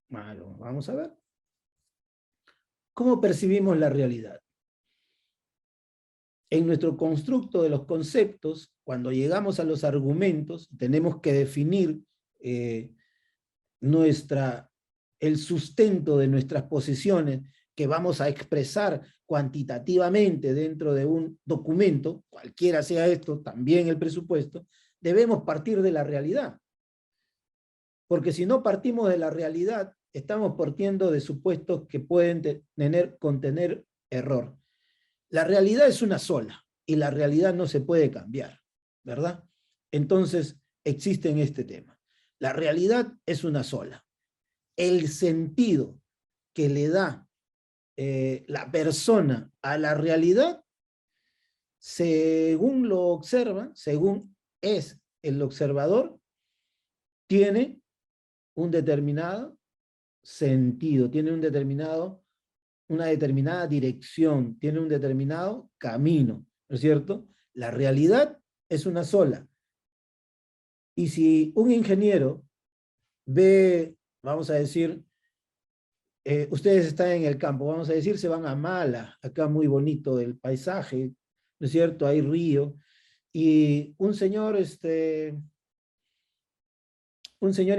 Bueno, vamos a ver. ¿Cómo percibimos la realidad? En nuestro constructo de los conceptos, cuando llegamos a los argumentos, tenemos que definir el sustento de nuestras posiciones que vamos a expresar cuantitativamente dentro de un documento, cualquiera sea esto, también el presupuesto, debemos partir de la realidad. Porque si no partimos de la realidad, estamos partiendo de supuestos que pueden contener error. La realidad es una sola y la realidad no se puede cambiar, ¿verdad? Entonces, existe en este tema. La realidad es una sola. El sentido que le da la persona a la realidad, según lo observa, según es el observador, tiene un determinado sentido, tiene una determinada dirección, tiene un determinado camino, ¿no es cierto? La realidad es una sola. Y si un ingeniero ve, vamos a decir, ustedes están en el campo, vamos a decir, se van a Mala, acá muy bonito el paisaje, ¿no es cierto? Hay río, y un señor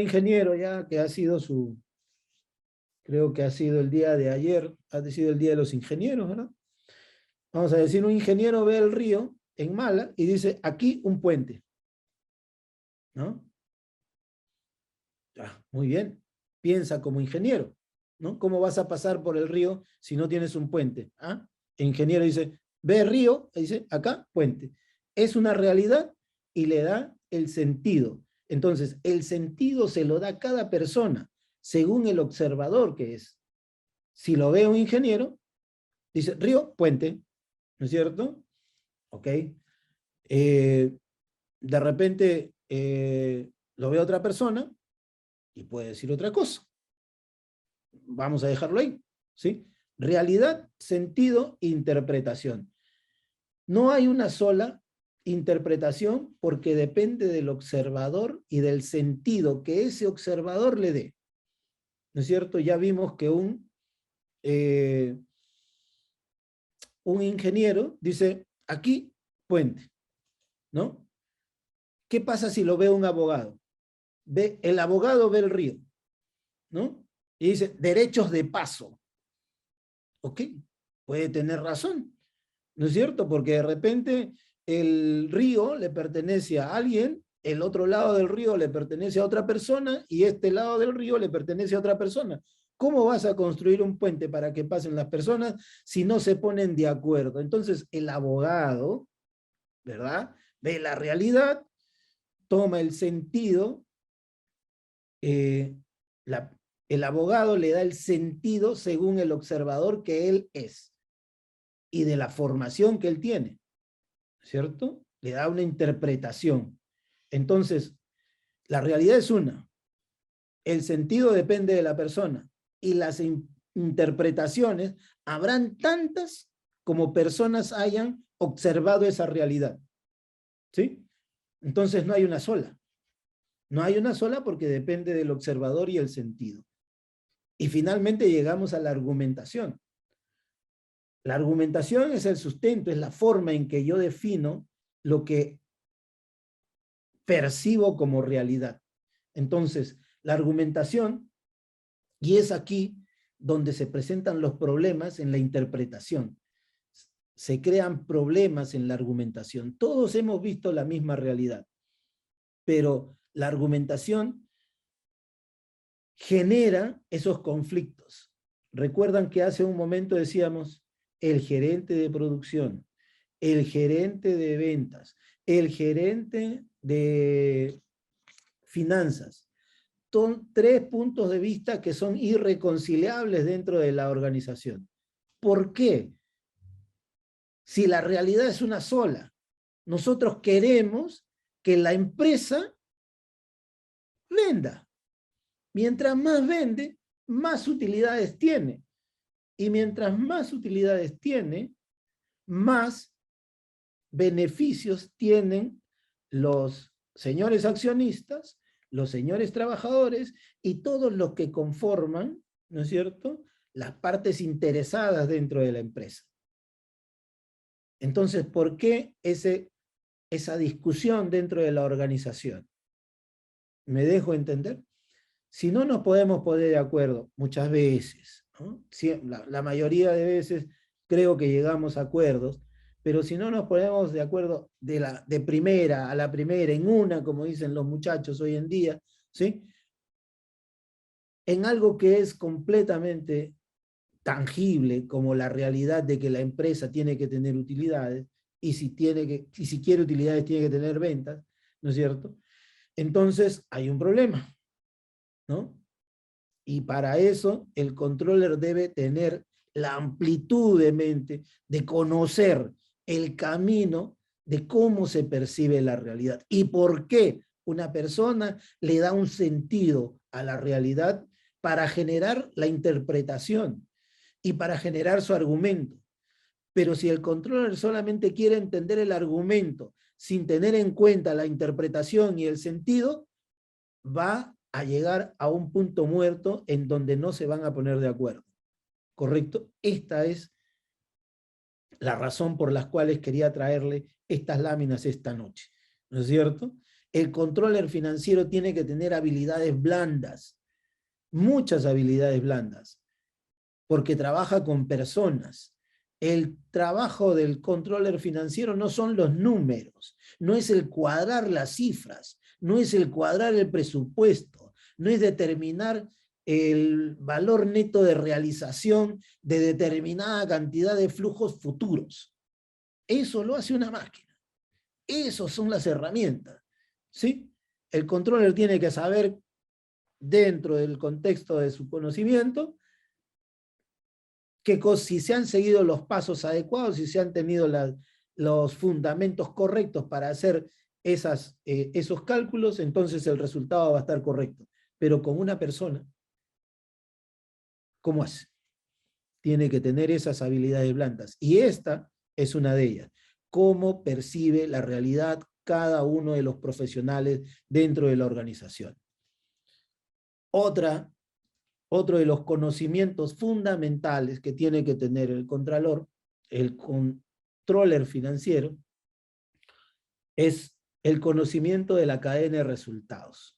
ingeniero ya, que ha sido creo que ha sido el día de ayer, ha sido el día de los ingenieros, ¿verdad? Vamos a decir, un ingeniero ve el río en Mala y dice, aquí un puente, ¿no? Muy bien, piensa como ingeniero, ¿no? ¿Cómo vas a pasar por el río si no tienes un puente? ¿Ah? El ingeniero dice, ve el río, y dice, acá, puente. Es una realidad y le da el sentido. Entonces, el sentido se lo da cada persona, según el observador que es. Si lo ve un ingeniero, dice, río, puente, ¿no es cierto? ¿Ok? De repente lo ve otra persona y puede decir otra cosa. Vamos a dejarlo ahí, ¿sí? Realidad, sentido, interpretación. No hay una sola interpretación porque depende del observador y del sentido que ese observador le dé. ¿No es cierto? Ya vimos que un ingeniero dice, aquí, puente, ¿no? ¿Qué pasa si lo ve un abogado? El abogado ve el río, ¿no? Y dice, derechos de paso. Ok, puede tener razón, ¿no es cierto? Porque de repente el río le pertenece a alguien, el otro lado del río le pertenece a otra persona y este lado del río le pertenece a otra persona. ¿Cómo vas a construir un puente para que pasen las personas si no se ponen de acuerdo? Entonces, el abogado, ¿verdad?, ve la realidad, toma el sentido, eh, la, el abogado le da el sentido según el observador que él es y de la formación que él tiene, ¿cierto? Le da una interpretación. Entonces, la realidad es una, el sentido depende de la persona y las interpretaciones habrán tantas como personas hayan observado esa realidad, ¿sí? Entonces no hay una sola. No hay una sola porque depende del observador y el sentido. Y finalmente llegamos a la argumentación. La argumentación es el sustento, es la forma en que yo defino lo que percibo como realidad. Entonces, la argumentación, y es aquí donde se presentan los problemas en la interpretación. Se crean problemas en la argumentación. Todos hemos visto la misma realidad, pero la argumentación genera esos conflictos. Recuerdan que hace un momento decíamos el gerente de producción, el gerente de ventas, el gerente de finanzas. Son 3 puntos de vista que son irreconciliables dentro de la organización. ¿Por qué? Si la realidad es una sola, nosotros queremos que la empresa venda. Mientras más vende, más utilidades tiene. Y mientras más utilidades tiene, más beneficios tienen los señores accionistas, los señores trabajadores y todos los que conforman, ¿no es cierto?, las partes interesadas dentro de la empresa. Entonces, ¿por qué esa discusión dentro de la organización? ¿Me dejo entender? Si no nos podemos poner de acuerdo, muchas veces, ¿no? La mayoría de veces creo que llegamos a acuerdos, pero si no nos ponemos de acuerdo de primera a la primera, en una, como dicen los muchachos hoy en día, ¿sí?, en algo que es completamente tangible, como la realidad de que la empresa tiene que tener utilidades, y si quiere utilidades tiene que tener ventas, ¿no es cierto? Entonces hay un problema, ¿no? Y para eso el controller debe tener la amplitud de mente de conocer el camino de cómo se percibe la realidad y por qué una persona le da un sentido a la realidad para generar la interpretación y para generar su argumento. Pero si el controller solamente quiere entender el argumento sin tener en cuenta la interpretación y el sentido, va a llegar a un punto muerto en donde no se van a poner de acuerdo. ¿Correcto? Esta es la razón por las cuales quería traerle estas láminas esta noche. ¿No es cierto? El controller financiero tiene que tener habilidades blandas, muchas habilidades blandas, porque trabaja con personas. El trabajo del controller financiero no son los números, no es el cuadrar las cifras, no es el cuadrar el presupuesto, no es determinar el valor neto de realización de determinada cantidad de flujos futuros. Eso lo hace una máquina. Esas son las herramientas, ¿sí? El controller tiene que saber, dentro del contexto de su conocimiento, que si se han seguido los pasos adecuados, si se han tenido los fundamentos correctos para hacer esos cálculos, entonces el resultado va a estar correcto. Pero con una persona, ¿cómo hace? Tiene que tener esas habilidades blandas. Y esta es una de ellas. ¿Cómo percibe la realidad cada uno de los profesionales dentro de la organización? Otro de los conocimientos fundamentales que tiene que tener el controller financiero, es el conocimiento de la cadena de resultados,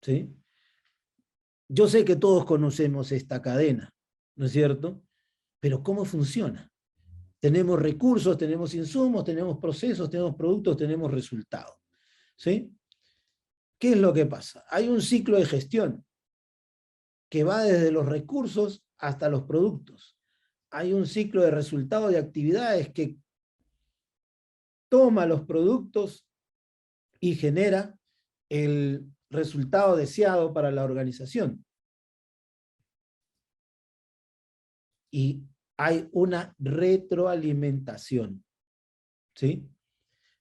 ¿sí? Yo sé que todos conocemos esta cadena, ¿no es cierto? Pero ¿cómo funciona? Tenemos recursos, tenemos insumos, tenemos procesos, tenemos productos, tenemos resultados, ¿sí? ¿Qué es lo que pasa? Hay un ciclo de gestión que va desde los recursos hasta los productos. Hay un ciclo de resultados de actividades que toma los productos y genera el resultado deseado para la organización. Y hay una retroalimentación, ¿sí?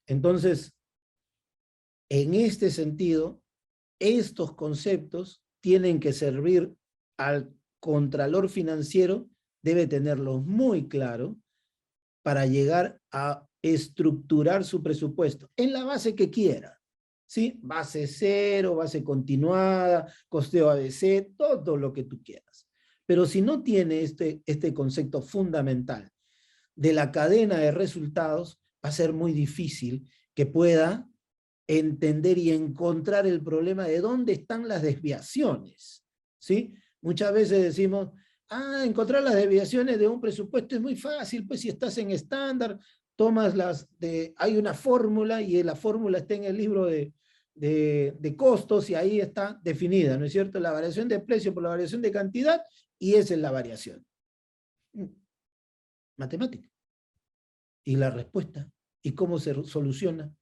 Entonces, en este sentido, estos conceptos tienen que servir al contralor financiero, debe tenerlos muy claro para llegar a estructurar su presupuesto en la base que quiera, ¿sí? Base cero, base continuada, costeo ABC, todo lo que tú quieras. Pero si no tiene este concepto fundamental de la cadena de resultados, va a ser muy difícil que pueda entender y encontrar el problema de dónde están las desviaciones, ¿sí? Muchas veces decimos, encontrar las desviaciones de un presupuesto es muy fácil, pues si estás en estándar, tomas hay una fórmula y la fórmula está en el libro de costos y ahí está definida, ¿no es cierto? La variación de precio por la variación de cantidad y esa es la variación. Matemática. Y la respuesta, y cómo se soluciona,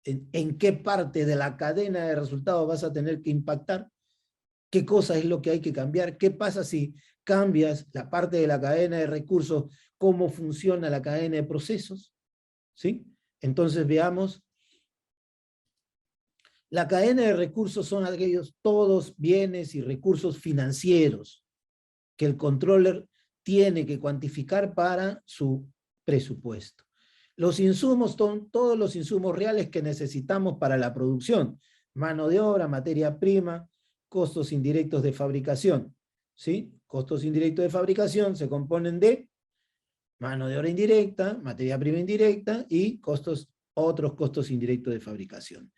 en qué parte de la cadena de resultados vas a tener que impactar, qué cosa es lo que hay que cambiar, qué pasa si cambias la parte de la cadena de recursos, cómo funciona la cadena de procesos, ¿sí? Entonces veamos, la cadena de recursos son aquellos todos bienes y recursos financieros que el controller tiene que cuantificar para su presupuesto. Los insumos son todos los insumos reales que necesitamos para la producción. Mano de obra, materia prima, costos indirectos de fabricación. ¿Sí? Costos indirectos de fabricación se componen de mano de obra indirecta, materia prima indirecta y otros costos indirectos de fabricación.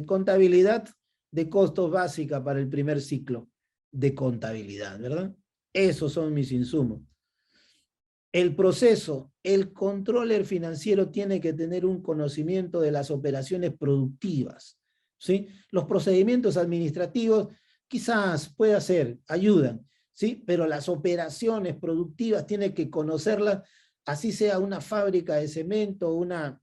Contabilidad de costos básica para el primer ciclo de contabilidad, ¿verdad? Esos son mis insumos. El proceso, el controller financiero tiene que tener un conocimiento de las operaciones productivas, ¿sí? Los procedimientos administrativos quizás pueda ser, ayudan, ¿sí? Pero las operaciones productivas tiene que conocerlas, así sea una fábrica de cemento, una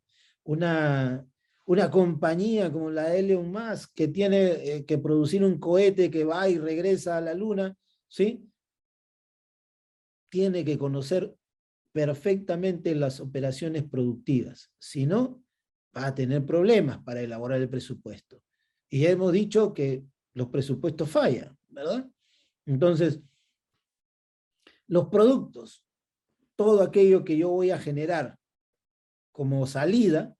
compañía como la de Elon Musk que tiene que producir un cohete que va y regresa a la luna, ¿sí? Tiene que conocer perfectamente las operaciones productivas. Si no, va a tener problemas para elaborar el presupuesto. Y ya hemos dicho que los presupuestos fallan, ¿verdad? Entonces, los productos, todo aquello que yo voy a generar como salida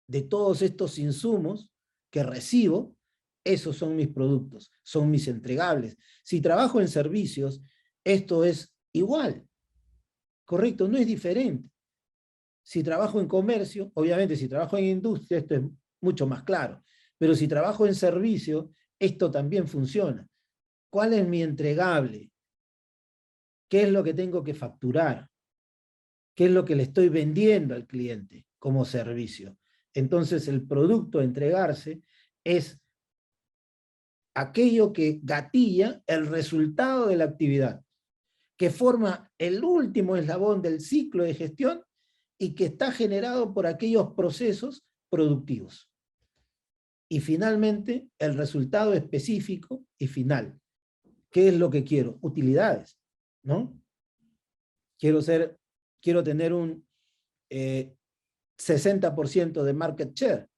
de todos estos insumos que recibo, esos son mis productos, son mis entregables. Si trabajo en servicios, esto es igual, correcto, no es diferente. Si trabajo en comercio, obviamente si trabajo en industria, esto es mucho más claro. Pero si trabajo en servicio, esto también funciona. ¿Cuál es mi entregable? ¿Qué es lo que tengo que facturar? ¿Qué es lo que le estoy vendiendo al cliente como servicio? Entonces el producto a entregarse es aquello que gatilla el resultado de la actividad, que forma el último eslabón del ciclo de gestión y que está generado por aquellos procesos productivos. Y finalmente, el resultado específico y final. ¿Qué es lo que quiero? Utilidades, ¿no? Quiero tener un 60% de market share.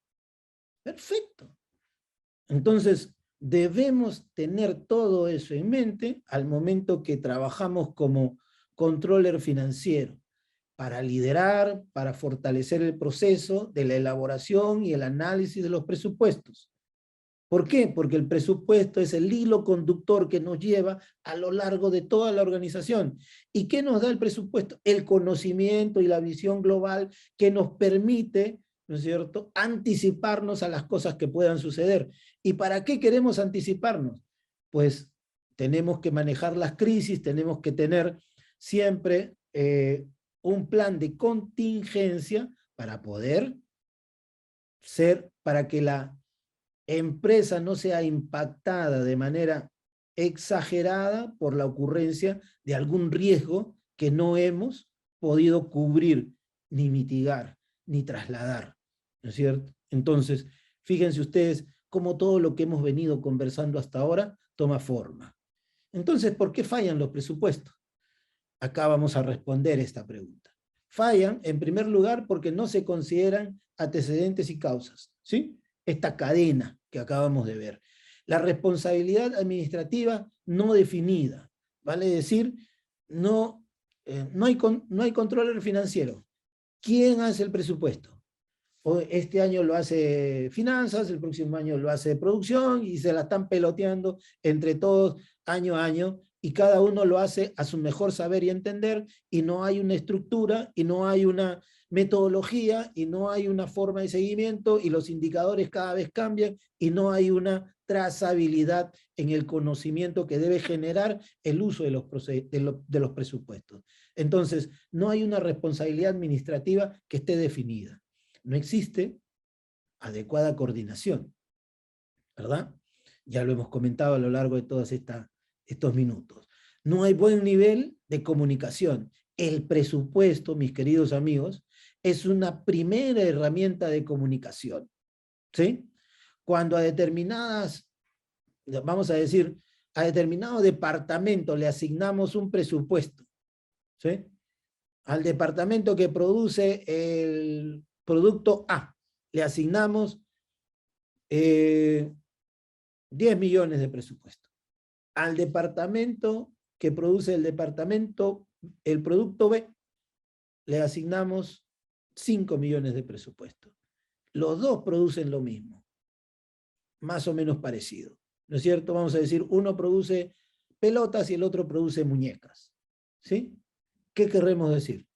Perfecto. Entonces, debemos tener todo eso en mente al momento que trabajamos como controller financiero, para liderar, para fortalecer el proceso de la elaboración y el análisis de los presupuestos. ¿Por qué? Porque el presupuesto es el hilo conductor que nos lleva a lo largo de toda la organización. ¿Y qué nos da el presupuesto? El conocimiento y la visión global que nos permite, ¿no es cierto?, anticiparnos a las cosas que puedan suceder. ¿Y para qué queremos anticiparnos? Pues tenemos que manejar las crisis, tenemos que tener siempre un plan de contingencia para poder para que la empresa no sea impactada de manera exagerada por la ocurrencia de algún riesgo que no hemos podido cubrir, ni mitigar, ni trasladar, ¿no es cierto? Entonces, fíjense ustedes cómo todo lo que hemos venido conversando hasta ahora toma forma. Entonces, ¿por qué fallan los presupuestos? Acá vamos a responder esta pregunta. Fallan, en primer lugar, porque no se consideran antecedentes y causas, ¿sí? Esta cadena que acabamos de ver. La responsabilidad administrativa no definida, vale decir, no hay control financiero. ¿Quién hace el presupuesto? Este año lo hace finanzas, el próximo año lo hace producción y se la están peloteando entre todos año a año y cada uno lo hace a su mejor saber y entender y no hay una estructura y no hay una metodología y no hay una forma de seguimiento y los indicadores cada vez cambian y no hay una trazabilidad en el conocimiento que debe generar el uso de los presupuestos. Entonces, no hay una responsabilidad administrativa que esté definida. No existe adecuada coordinación, ¿verdad? Ya lo hemos comentado a lo largo de todos estos minutos. No hay buen nivel de comunicación. El presupuesto, mis queridos amigos, es una primera herramienta de comunicación, ¿sí? Cuando a determinadas, vamos a decir, a determinado departamento le asignamos un presupuesto, ¿sí? Al departamento que produce el producto A, le asignamos 10 millones de presupuesto. Al departamento que produce el producto B, le asignamos 5 millones de presupuesto. Los dos producen lo mismo, más o menos parecido, ¿no es cierto? Vamos a decir, uno produce pelotas y el otro produce muñecas, ¿sí? ¿Qué queremos decir?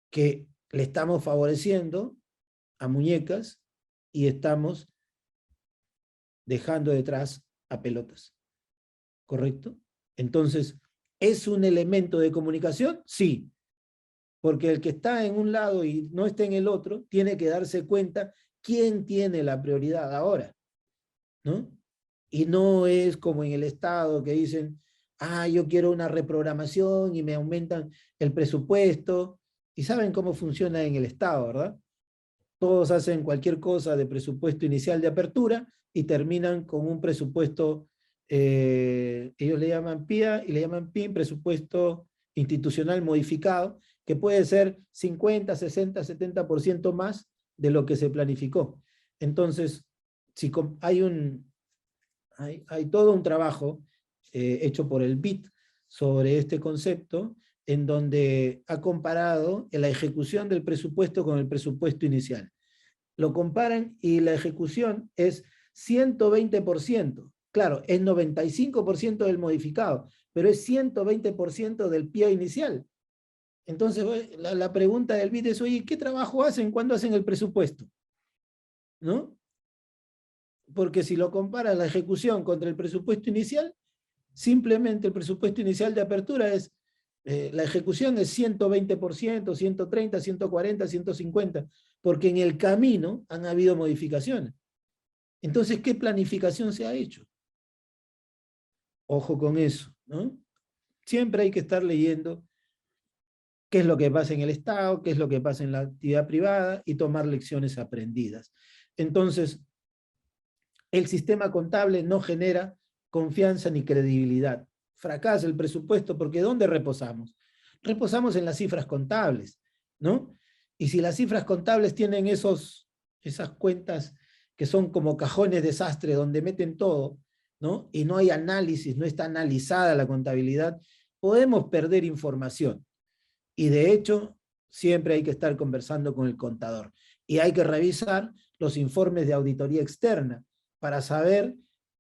Que le estamos favoreciendo a muñecas y estamos dejando detrás a pelotas, ¿correcto? Entonces, ¿es un elemento de comunicación? Sí, porque el que está en un lado y no está en el otro, tiene que darse cuenta quién tiene la prioridad ahora, ¿no? Y no es como en el Estado que dicen, yo quiero una reprogramación y me aumentan el presupuesto, y saben cómo funciona en el Estado, ¿verdad? Todos hacen cualquier cosa de presupuesto inicial de apertura y terminan con un presupuesto, ellos le llaman PIA y le llaman PIN, presupuesto institucional modificado, que puede ser 50, 60, 70% más de lo que se planificó. Entonces, si hay todo un trabajo hecho por el BIT sobre este concepto, en donde ha comparado la ejecución del presupuesto con el presupuesto inicial. Lo comparan y la ejecución es 120%. Claro, es 95% del modificado, pero es 120% del pie inicial. Entonces, la pregunta del BIT es, oye, ¿qué trabajo hacen cuando hacen el presupuesto? ¿No? Porque si lo compara la ejecución contra el presupuesto inicial, simplemente el presupuesto inicial de apertura es, la ejecución es 120%, 130, 140, 150, porque en el camino han habido modificaciones. Entonces, ¿qué planificación se ha hecho? Ojo con eso, ¿no? Siempre hay que estar leyendo qué es lo que pasa en el Estado, qué es lo que pasa en la actividad privada y tomar lecciones aprendidas. Entonces, el sistema contable no genera confianza ni credibilidad. Fracasa el presupuesto porque ¿dónde reposamos? Reposamos en las cifras contables, ¿no? Y si las cifras contables tienen esas cuentas que son como cajones desastre donde meten todo, ¿no? Y no hay análisis, no está analizada la contabilidad, podemos perder información. Y de hecho, siempre hay que estar conversando con el contador. Y hay que revisar los informes de auditoría externa para saber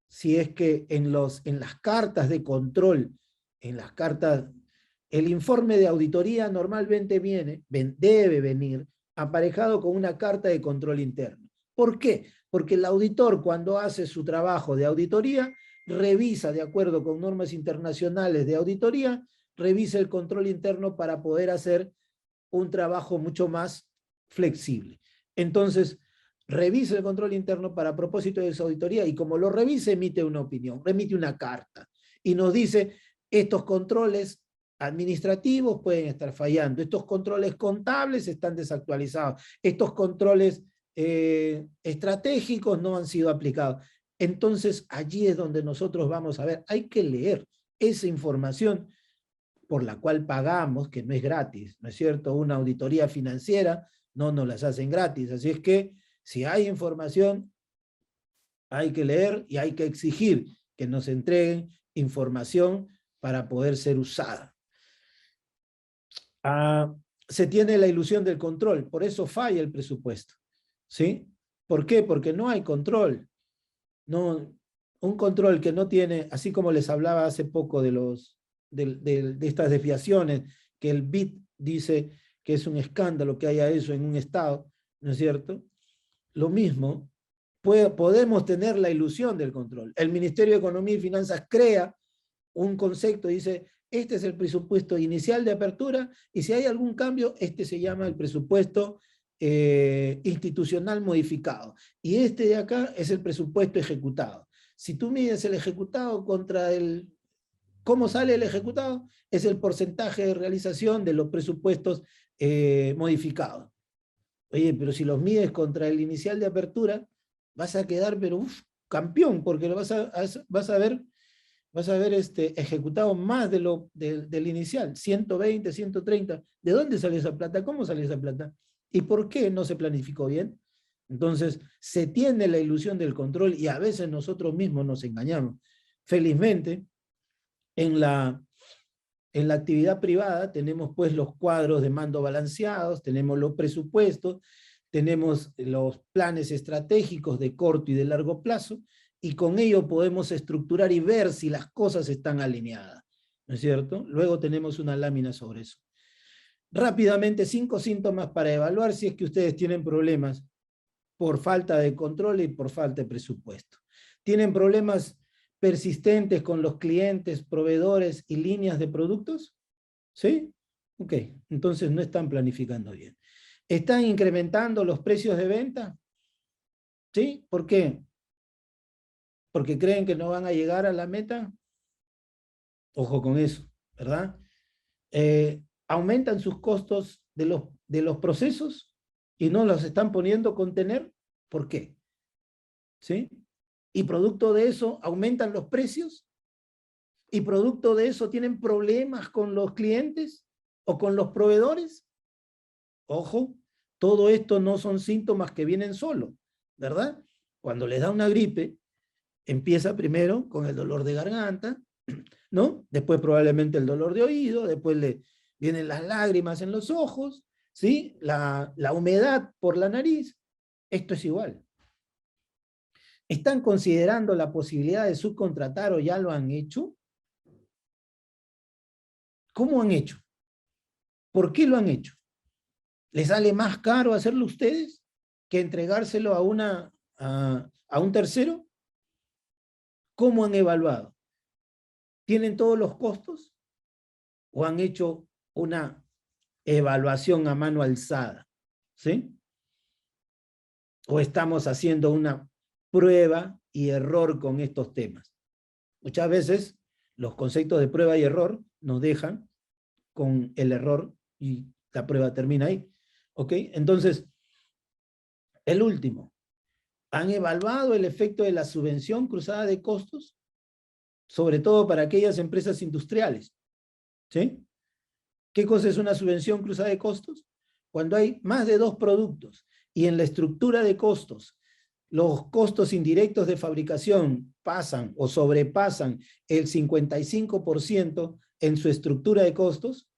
si es que en las cartas de control, el informe de auditoría normalmente debe venir aparejado con una carta de control interno. ¿Por qué? Porque el auditor, cuando hace su trabajo de auditoría, revisa de acuerdo con normas internacionales de auditoría, revisa el control interno para poder hacer un trabajo mucho más flexible. Entonces, revisa el control interno para propósito de su auditoría y como lo revise emite una opinión, emite una carta y nos dice estos controles administrativos pueden estar fallando, estos controles contables están desactualizados, estos controles estratégicos no han sido aplicados. Entonces allí es donde nosotros vamos a ver, hay que leer esa información por la cual pagamos, que no es gratis, ¿no es cierto? Una auditoría financiera no nos las hacen gratis, así es que si hay información, hay que leer y hay que exigir que nos entreguen información para poder ser usada. Se tiene la ilusión del control, por eso falla el presupuesto, ¿sí? ¿Por qué? Porque no hay control. No, un control que no tiene, así como les hablaba hace poco de estas desviaciones, que el BID dice que es un escándalo que haya eso en un Estado, ¿no es cierto? Lo mismo, podemos tener la ilusión del control. El Ministerio de Economía y Finanzas crea un concepto, dice, este es el presupuesto inicial de apertura, y si hay algún cambio, este se llama el presupuesto institucional modificado. Y este de acá es el presupuesto ejecutado. Si tú mides el ejecutado contra el... ¿Cómo sale el ejecutado? Es el porcentaje de realización de los presupuestos modificados. Oye, pero si los mides contra el inicial de apertura, vas a quedar, pero campeón, porque lo vas a ver ejecutado más del inicial, 120, 130. ¿De dónde sale esa plata? ¿Cómo sale esa plata? ¿Y por qué no se planificó bien? Entonces, se tiene la ilusión del control y a veces nosotros mismos nos engañamos. Felizmente, en la actividad privada tenemos pues los cuadros de mando balanceados, tenemos los presupuestos, tenemos los planes estratégicos de corto y de largo plazo, y con ello podemos estructurar y ver si las cosas están alineadas, ¿no es cierto? Luego tenemos una lámina sobre eso. Rápidamente, 5 síntomas para evaluar si es que ustedes tienen problemas por falta de control y por falta de presupuesto. ¿Tienen problemas persistentes con los clientes, proveedores y líneas de productos? ¿Sí? Ok, entonces no están planificando bien. ¿Están incrementando los precios de venta? ¿Sí? ¿Por qué? ¿Porque creen que no van a llegar a la meta? Ojo con eso, ¿verdad? ¿Aumentan sus costos de los procesos y no los están poniendo a contener? ¿Por qué? ¿Sí? Y producto de eso aumentan los precios y producto de eso tienen problemas con los clientes o con los proveedores. Ojo, todo esto no son síntomas que vienen solos, ¿verdad? Cuando les da una gripe, empieza primero con el dolor de garganta, ¿no? Después probablemente el dolor de oído, después le vienen las lágrimas en los ojos, ¿sí? La humedad por la nariz. Esto es igual. ¿Están considerando la posibilidad de subcontratar o ya lo han hecho? ¿Cómo han hecho? ¿Por qué lo han hecho? ¿Les sale más caro hacerlo ustedes que entregárselo a un tercero? ¿Cómo han evaluado? ¿Tienen todos los costos? ¿O han hecho una evaluación a mano alzada? ¿Sí? ¿O estamos haciendo una prueba y error con estos temas? Muchas veces los conceptos de prueba y error nos dejan con el error y la prueba termina ahí. ¿Ok? Entonces, el último. ¿Han evaluado el efecto de la subvención cruzada de costos? Sobre todo para aquellas empresas industriales. ¿Sí? ¿Qué cosa es una subvención cruzada de costos? Cuando hay más de 2 productos y en la estructura de costos los costos indirectos de fabricación pasan o sobrepasan el 55% en su estructura de costos,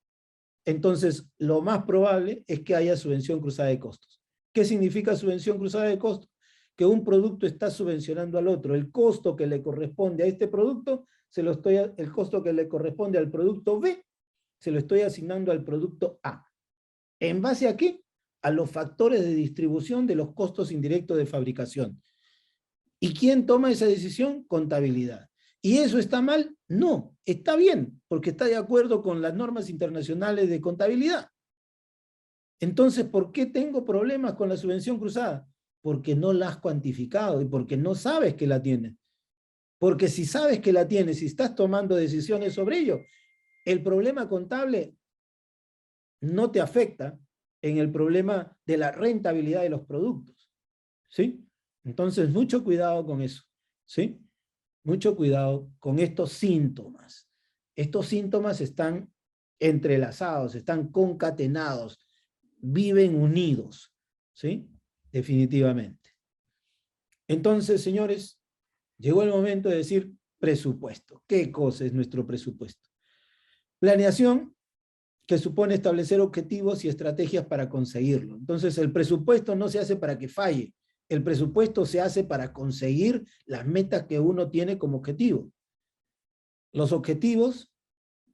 entonces lo más probable es que haya subvención cruzada de costos. ¿Qué significa subvención cruzada de costos? Que un producto está subvencionando al otro. El costo que le corresponde a este producto, el costo que le corresponde al producto B, se lo estoy asignando al producto A. ¿En base a qué? A los factores de distribución de los costos indirectos de fabricación. ¿Y quién toma esa decisión? Contabilidad. ¿Y eso está mal? No, está bien, porque está de acuerdo con las normas internacionales de contabilidad. Entonces, ¿por qué tengo problemas con la subvención cruzada? Porque no la has cuantificado y porque no sabes que la tienes. Porque si sabes que la tienes y estás tomando decisiones sobre ello, el problema contable no te afecta en el problema de la rentabilidad de los productos, ¿sí? Entonces, mucho cuidado con eso, ¿sí? Mucho cuidado con estos síntomas. Estos síntomas están entrelazados, están concatenados, viven unidos, ¿sí? Definitivamente. Entonces, señores, llegó el momento de decir presupuesto. ¿Qué cosa es nuestro presupuesto? Planeación que supone establecer objetivos y estrategias para conseguirlo. Entonces, el presupuesto no se hace para que falle. El presupuesto se hace para conseguir las metas que uno tiene como objetivo. Los objetivos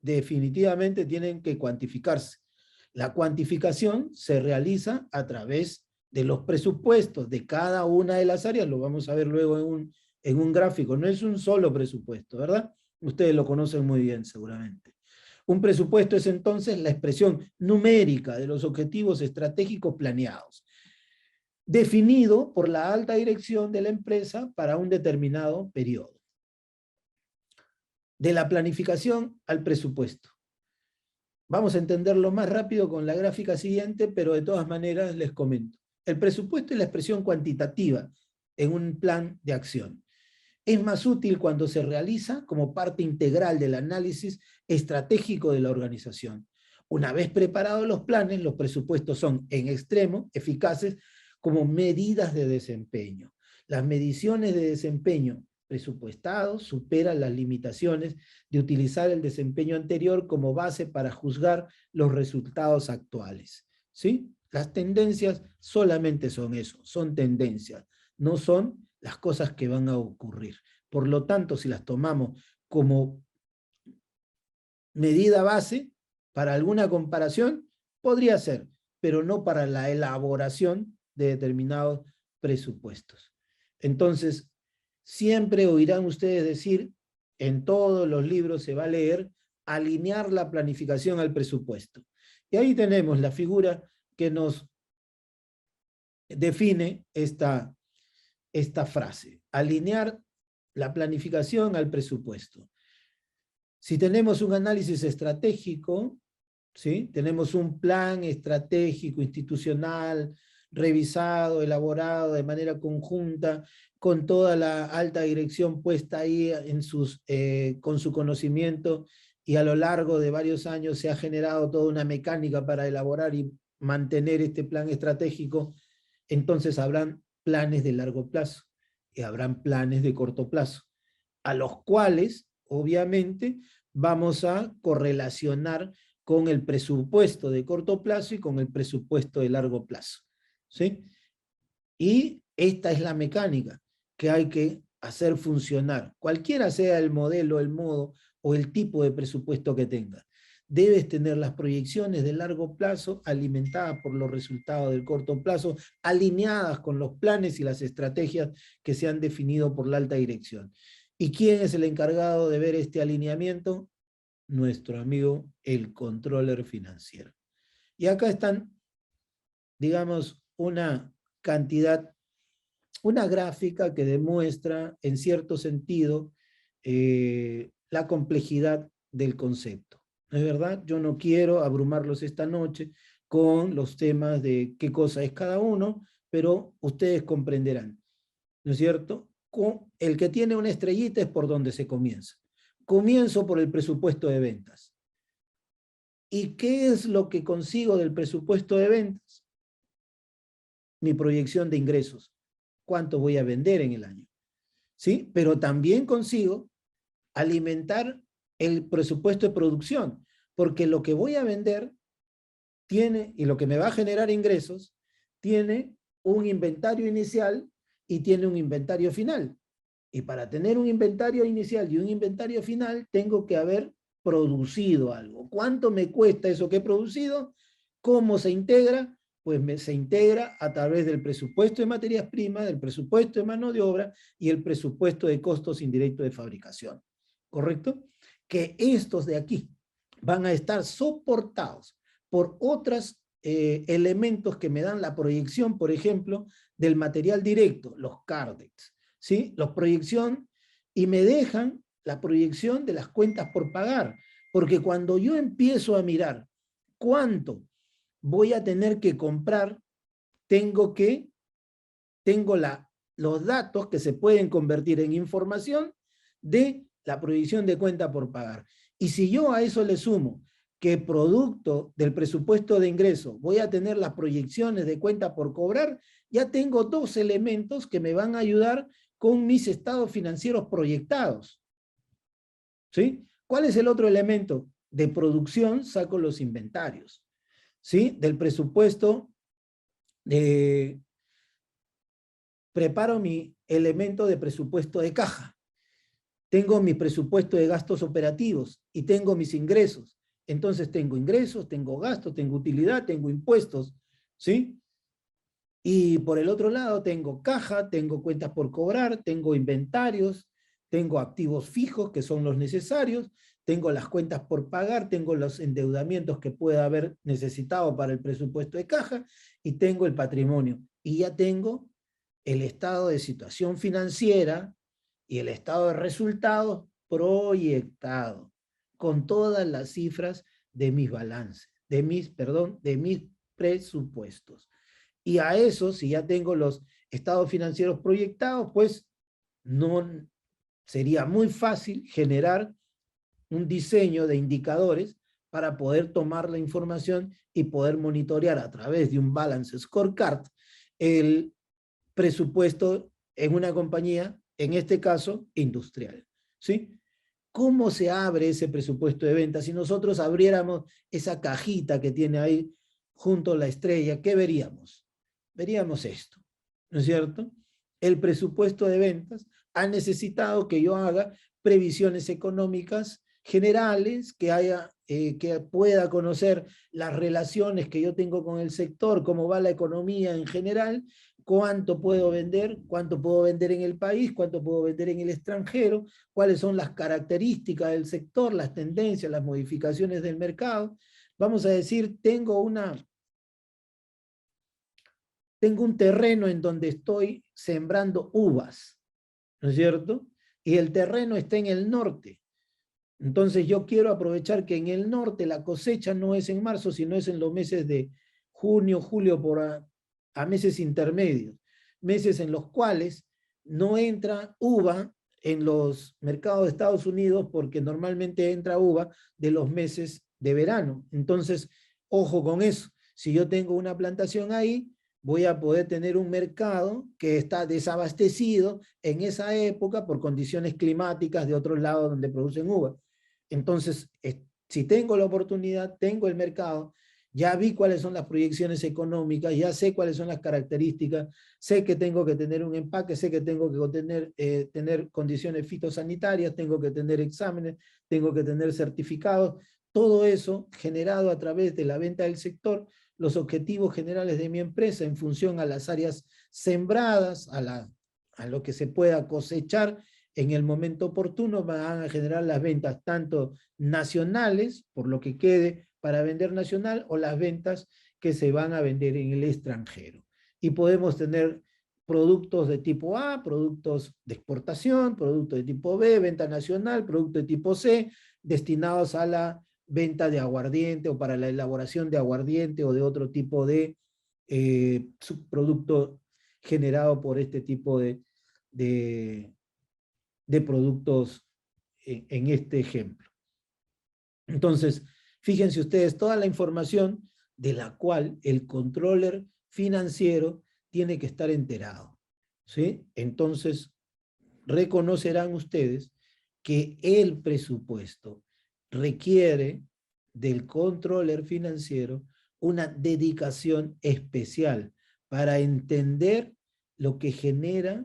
definitivamente tienen que cuantificarse. La cuantificación se realiza a través de los presupuestos de cada una de las áreas, lo vamos a ver luego en un gráfico. No es un solo presupuesto, ¿verdad? Ustedes lo conocen muy bien seguramente. Un presupuesto es entonces la expresión numérica de los objetivos estratégicos planeados, definido por la alta dirección de la empresa para un determinado periodo. De la planificación al presupuesto. Vamos a entenderlo más rápido con la gráfica siguiente, pero de todas maneras les comento. El presupuesto es la expresión cuantitativa en un plan de acción. Es más útil cuando se realiza como parte integral del análisis estratégico de la organización. Una vez preparados los planes, los presupuestos son en extremo eficaces como medidas de desempeño. Las mediciones de desempeño presupuestados superan las limitaciones de utilizar el desempeño anterior como base para juzgar los resultados actuales. ¿Sí? Las tendencias solamente son eso, son tendencias, no son las cosas que van a ocurrir. Por lo tanto, si las tomamos como medida base para alguna comparación, podría ser, pero no para la elaboración de determinados presupuestos. Entonces, siempre oirán ustedes decir, en todos los libros se va a leer, alinear la planificación al presupuesto. Y ahí tenemos la figura que nos define esta frase, alinear la planificación al presupuesto. Si tenemos un análisis estratégico, ¿sí? Tenemos un plan estratégico institucional, revisado, elaborado de manera conjunta, con toda la alta dirección puesta ahí con su conocimiento, y a lo largo de varios años se ha generado toda una mecánica para elaborar y mantener este plan estratégico. Entonces habrán planes de largo plazo y habrán planes de corto plazo, a los cuales, obviamente, vamos a correlacionar con el presupuesto de corto plazo y con el presupuesto de largo plazo. ¿Sí? Y esta es la mecánica que hay que hacer funcionar, cualquiera sea el modelo, el modo o el tipo de presupuesto que tenga. Debes tener las proyecciones de largo plazo alimentadas por los resultados del corto plazo, alineadas con los planes y las estrategias que se han definido por la alta dirección. ¿Y quién es el encargado de ver este alineamiento? Nuestro amigo el controller financiero. Y acá están, digamos, una cantidad, una gráfica que demuestra en cierto sentido la complejidad del concepto. ¿No es verdad? Yo no quiero abrumarlos esta noche con los temas de qué cosa es cada uno, pero ustedes comprenderán, ¿no es cierto? El que tiene una estrellita es por donde se comienza. Comienzo por el presupuesto de ventas. ¿Y qué es lo que consigo del presupuesto de ventas? Mi proyección de ingresos. ¿Cuánto voy a vender en el año? ¿Sí? Pero también consigo alimentar el presupuesto de producción, porque lo que voy a vender tiene, y lo que me va a generar ingresos, tiene un inventario inicial y tiene un inventario final. Y para tener un inventario inicial y un inventario final, tengo que haber producido algo. ¿Cuánto me cuesta eso que he producido? ¿Cómo se integra? Pues se integra a través del presupuesto de materias primas, del presupuesto de mano de obra y el presupuesto de costos indirectos de fabricación. ¿Correcto? Que estos de aquí van a estar soportados por otras elementos que me dan la proyección, por ejemplo, del material directo, los CARDEX, ¿sí? Los proyección, y me dejan la proyección de las cuentas por pagar, porque cuando yo empiezo a mirar cuánto voy a tener que comprar, tengo los datos que se pueden convertir en información de la proyección de cuenta por pagar. Y si yo a eso le sumo que producto del presupuesto de ingreso voy a tener las proyecciones de cuenta por cobrar, ya tengo dos elementos que me van a ayudar con mis estados financieros proyectados. ¿Sí? ¿Cuál es el otro elemento? De producción saco los inventarios. ¿Sí? Del presupuesto, preparo mi elemento de presupuesto de caja. Tengo mi presupuesto de gastos operativos y tengo mis ingresos. Entonces tengo ingresos, tengo gastos, tengo utilidad, tengo impuestos, ¿sí? Y por el otro lado tengo caja, tengo cuentas por cobrar, tengo inventarios, tengo activos fijos que son los necesarios, tengo las cuentas por pagar, tengo los endeudamientos que pueda haber necesitado para el presupuesto de caja y tengo el patrimonio. Y ya tengo el estado de situación financiera y el estado de resultados proyectado, con todas las cifras de mis balances, de mis presupuestos. Y a eso, si ya tengo los estados financieros proyectados, pues no sería muy fácil generar un diseño de indicadores para poder tomar la información y poder monitorear a través de un balance scorecard el presupuesto en una compañía, en este caso, industrial. ¿Sí? ¿Cómo se abre ese presupuesto de ventas? Si nosotros abriéramos esa cajita que tiene ahí junto a la estrella, ¿qué veríamos? Veríamos esto, ¿no es cierto? El presupuesto de ventas ha necesitado que yo haga previsiones económicas generales, que pueda conocer las relaciones que yo tengo con el sector, cómo va la economía en general, cuánto puedo vender en el país, cuánto puedo vender en el extranjero, cuáles son las características del sector, las tendencias, las modificaciones del mercado. Vamos a decir, tengo un terreno en donde estoy sembrando uvas, ¿no es cierto? Y el terreno está en el norte. Entonces yo quiero aprovechar que en el norte la cosecha no es en marzo, sino es en los meses de junio, julio, a meses intermedios. Meses en los cuales no entra uva en los mercados de Estados Unidos porque normalmente entra uva de los meses de verano. Entonces, ojo con eso. Si yo tengo una plantación ahí, voy a poder tener un mercado que está desabastecido en esa época por condiciones climáticas de otros lados donde producen uva. Entonces, si tengo la oportunidad, tengo el mercado, ya vi cuáles son las proyecciones económicas, ya sé cuáles son las características, sé que tengo que tener un empaque, sé que tengo que tener condiciones fitosanitarias, tengo que tener exámenes, tengo que tener certificados, todo eso generado a través de la venta del sector, los objetivos generales de mi empresa en función a las áreas sembradas, a lo que se pueda cosechar en el momento oportuno, van a generar las ventas tanto nacionales, por lo que quede para vender nacional, o las ventas que se van a vender en el extranjero. Y podemos tener productos de tipo A, productos de exportación, productos de tipo B, venta nacional, productos de tipo C, destinados a la venta de aguardiente o para la elaboración de aguardiente o de otro tipo de subproducto generado por este tipo de productos en este ejemplo. Entonces, fíjense ustedes toda la información de la cual el controller financiero tiene que estar enterado, ¿sí? Entonces, reconocerán ustedes que el presupuesto requiere del controller financiero una dedicación especial para entender lo que genera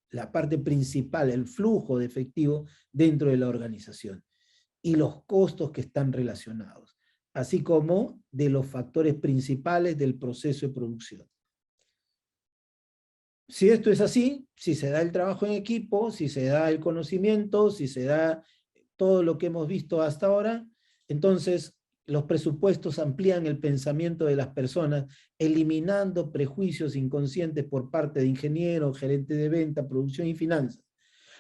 la parte principal, el flujo de efectivo dentro de la organización y los costos que están relacionados, así como de los factores principales del proceso de producción. Si esto es así, si se da el trabajo en equipo, si se da el conocimiento, si se da todo lo que hemos visto hasta ahora, entonces los presupuestos amplían el pensamiento de las personas, eliminando prejuicios inconscientes por parte de ingenieros, gerentes de venta, producción y finanzas.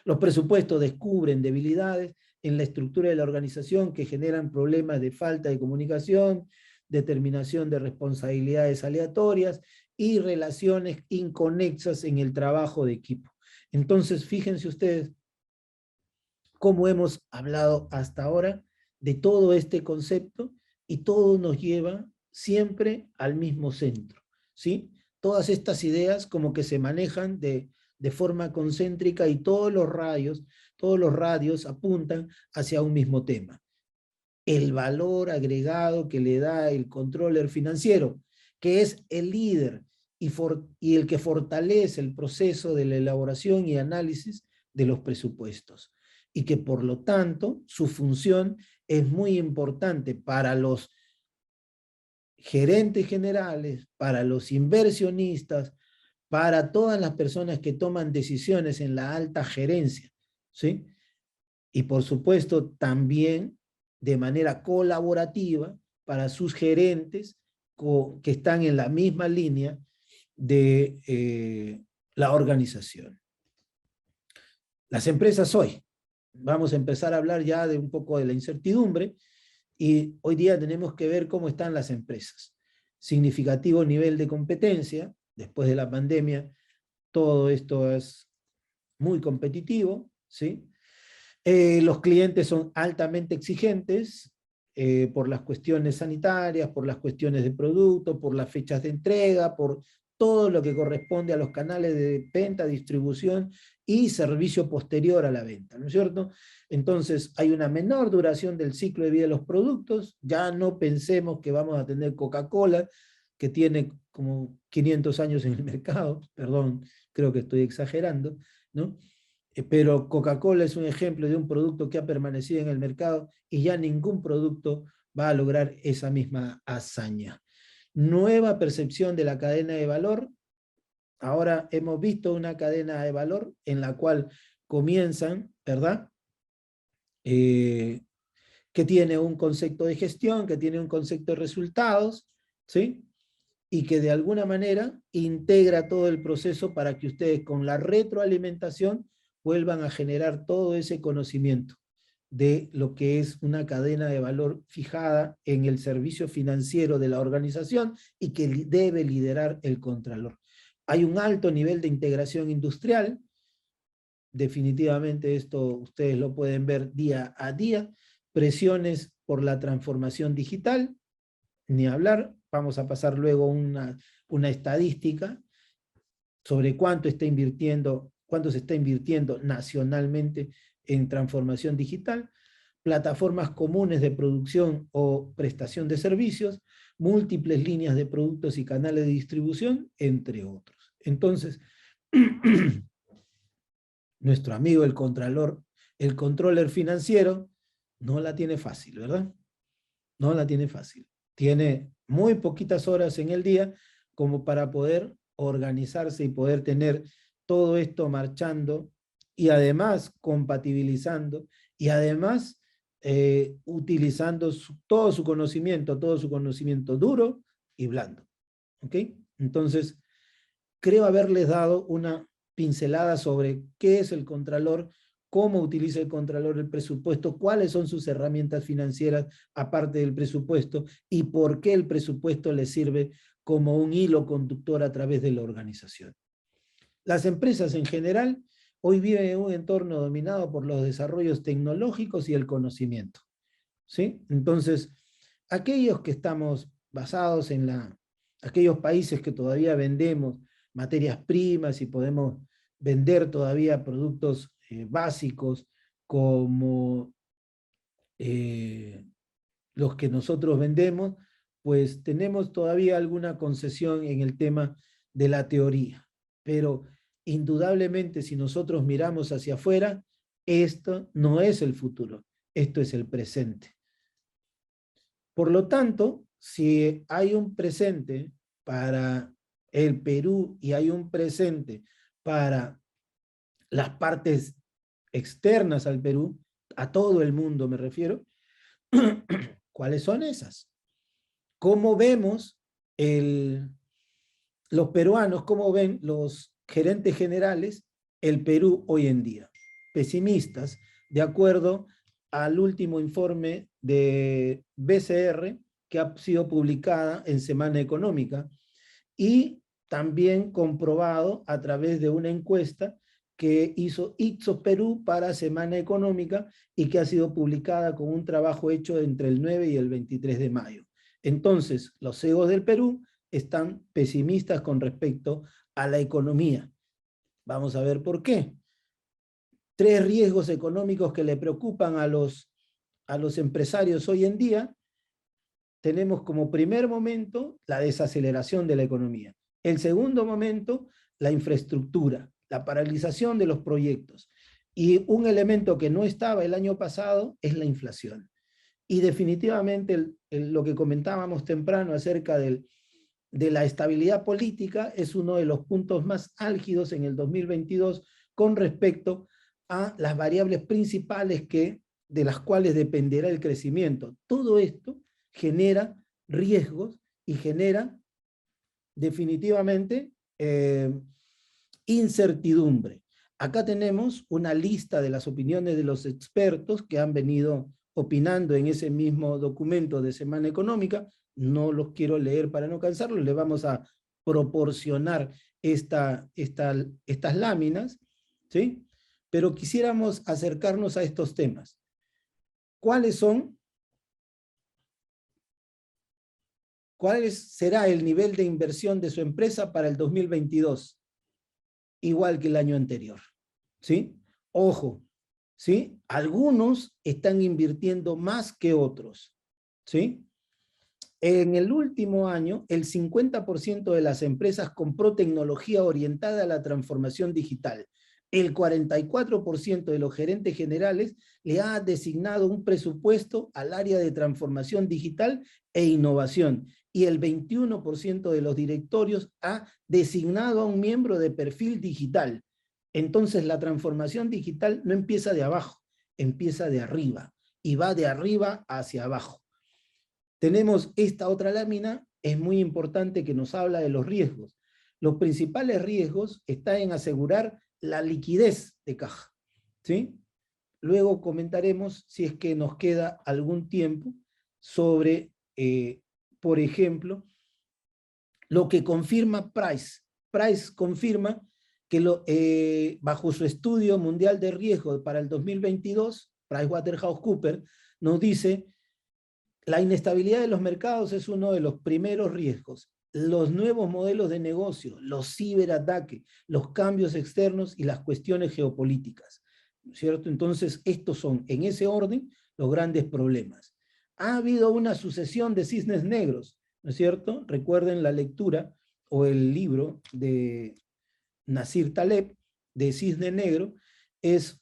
Los presupuestos descubren debilidades en la estructura de la organización que generan problemas de falta de comunicación, determinación de responsabilidades aleatorias y relaciones inconexas en el trabajo de equipo. Entonces, fíjense ustedes cómo hemos hablado hasta ahora de todo este concepto y todo nos lleva siempre al mismo centro, ¿sí? Todas estas ideas como que se manejan de forma concéntrica y todos los radios apuntan hacia un mismo tema. El valor agregado que le da el controller financiero, que es el líder y el que fortalece el proceso de la elaboración y análisis de los presupuestos. Y que por lo tanto su función es muy importante para los gerentes generales, para los inversionistas, para todas las personas que toman decisiones en la alta gerencia, ¿sí? Y por supuesto también de manera colaborativa para sus gerentes que están en la misma línea de la organización. Las empresas hoy, vamos a empezar a hablar ya de un poco de la incertidumbre, y hoy día tenemos que ver cómo están las empresas. Significativo nivel de competencia, después de la pandemia, todo esto es muy competitivo, ¿sí? Los clientes son altamente exigentes por las cuestiones sanitarias, por las cuestiones de producto, por las fechas de entrega, por todo lo que corresponde a los canales de venta, distribución y servicio posterior a la venta, ¿no es cierto? Entonces hay una menor duración del ciclo de vida de los productos, ya no pensemos que vamos a tener Coca-Cola, que tiene como 500 años en el mercado, perdón, creo que estoy exagerando, ¿no? Pero Coca-Cola es un ejemplo de un producto que ha permanecido en el mercado y ya ningún producto va a lograr esa misma hazaña. Nueva percepción de la cadena de valor. Ahora hemos visto una cadena de valor en la cual comienzan, ¿verdad? Que tiene un concepto de gestión, que tiene un concepto de resultados, ¿sí? Y que de alguna manera integra todo el proceso para que ustedes con la retroalimentación vuelvan a generar todo ese conocimiento de lo que es una cadena de valor fijada en el servicio financiero de la organización y que debe liderar el contralor. Hay un alto nivel de integración industrial, definitivamente esto ustedes lo pueden ver día a día, presiones por la transformación digital, ni hablar, vamos a pasar luego una estadística sobre cuánto se está invirtiendo nacionalmente en transformación digital, plataformas comunes de producción o prestación de servicios, múltiples líneas de productos y canales de distribución, entre otros. Entonces, nuestro amigo el contralor, el controller financiero, no la tiene fácil, ¿verdad? No la tiene fácil. Tiene muy poquitas horas en el día como para poder organizarse y poder tener todo esto marchando y además compatibilizando y además utilizando todo su conocimiento duro y blando. ¿Ok? Entonces, creo haberles dado una pincelada sobre qué es el contralor, cómo utiliza el contralor el presupuesto, cuáles son sus herramientas financieras aparte del presupuesto y por qué el presupuesto le sirve como un hilo conductor a través de la organización. Las empresas en general hoy viven en un entorno dominado por los desarrollos tecnológicos y el conocimiento, ¿sí? Entonces, aquellos que estamos basados en aquellos países que todavía vendemos materias primas y podemos vender todavía productos básicos como los que nosotros vendemos, pues tenemos todavía alguna concesión en el tema de la teoría. Pero indudablemente si nosotros miramos hacia afuera, esto no es el futuro, esto es el presente. Por lo tanto, si hay un presente para el Perú y hay un presente para las partes externas al Perú, a todo el mundo me refiero, ¿Cuáles son esas? ¿Cómo vemos los peruanos, cómo ven los gerentes generales el Perú hoy en día? Pesimistas, de acuerdo al último informe de BCR que ha sido publicada en Semana Económica y también comprobado a través de una encuesta que hizo Ipsos Perú para Semana Económica y que ha sido publicada con un trabajo hecho entre el 9 y el 23 de mayo. Entonces, los CEOs del Perú están pesimistas con respecto a la economía. Vamos a ver por qué. 3 riesgos económicos que le preocupan a los empresarios hoy en día. Tenemos como primer momento la desaceleración de la economía. El segundo momento, la infraestructura, la paralización de los proyectos. Y un elemento que no estaba el año pasado es la inflación. Y definitivamente lo que comentábamos temprano acerca de la estabilidad política es uno de los puntos más álgidos en el 2022 con respecto a las variables principales de las cuales dependerá el crecimiento. Todo esto genera riesgos y genera definitivamente incertidumbre. Acá tenemos una lista de las opiniones de los expertos que han venido opinando en ese mismo documento de Semana Económica. No los quiero leer para no cansarlos, les vamos a proporcionar estas láminas, ¿sí? Pero quisiéramos acercarnos a estos temas. ¿Cuál será el nivel de inversión de su empresa para el 2022? Igual que el año anterior, ¿sí? Ojo, ¿sí? Algunos están invirtiendo más que otros, ¿sí? En el último año, el 50% de las empresas compró tecnología orientada a la transformación digital. El 44% de los gerentes generales le ha designado un presupuesto al área de transformación digital e innovación. Y el 21% de los directorios ha designado a un miembro de perfil digital. Entonces la transformación digital no empieza de abajo, empieza de arriba y va de arriba hacia abajo. Tenemos esta otra lámina, es muy importante, que nos habla de los riesgos. Los principales riesgos están en asegurar la liquidez de caja, ¿sí? Luego comentaremos, si es que nos queda algún tiempo, sobre, por ejemplo, lo que confirma Price. Price confirma que bajo su estudio mundial de riesgo para el 2022, PricewaterhouseCoopers nos dice: la inestabilidad de los mercados es uno de los primeros riesgos. Los nuevos modelos de negocio, los ciberataques, los cambios externos y las cuestiones geopolíticas, ¿cierto? Entonces, estos son, en ese orden, los grandes problemas. Ha habido una sucesión de cisnes negros, ¿no es cierto? Recuerden la lectura o el libro de Nasir Taleb, de Cisne Negro, es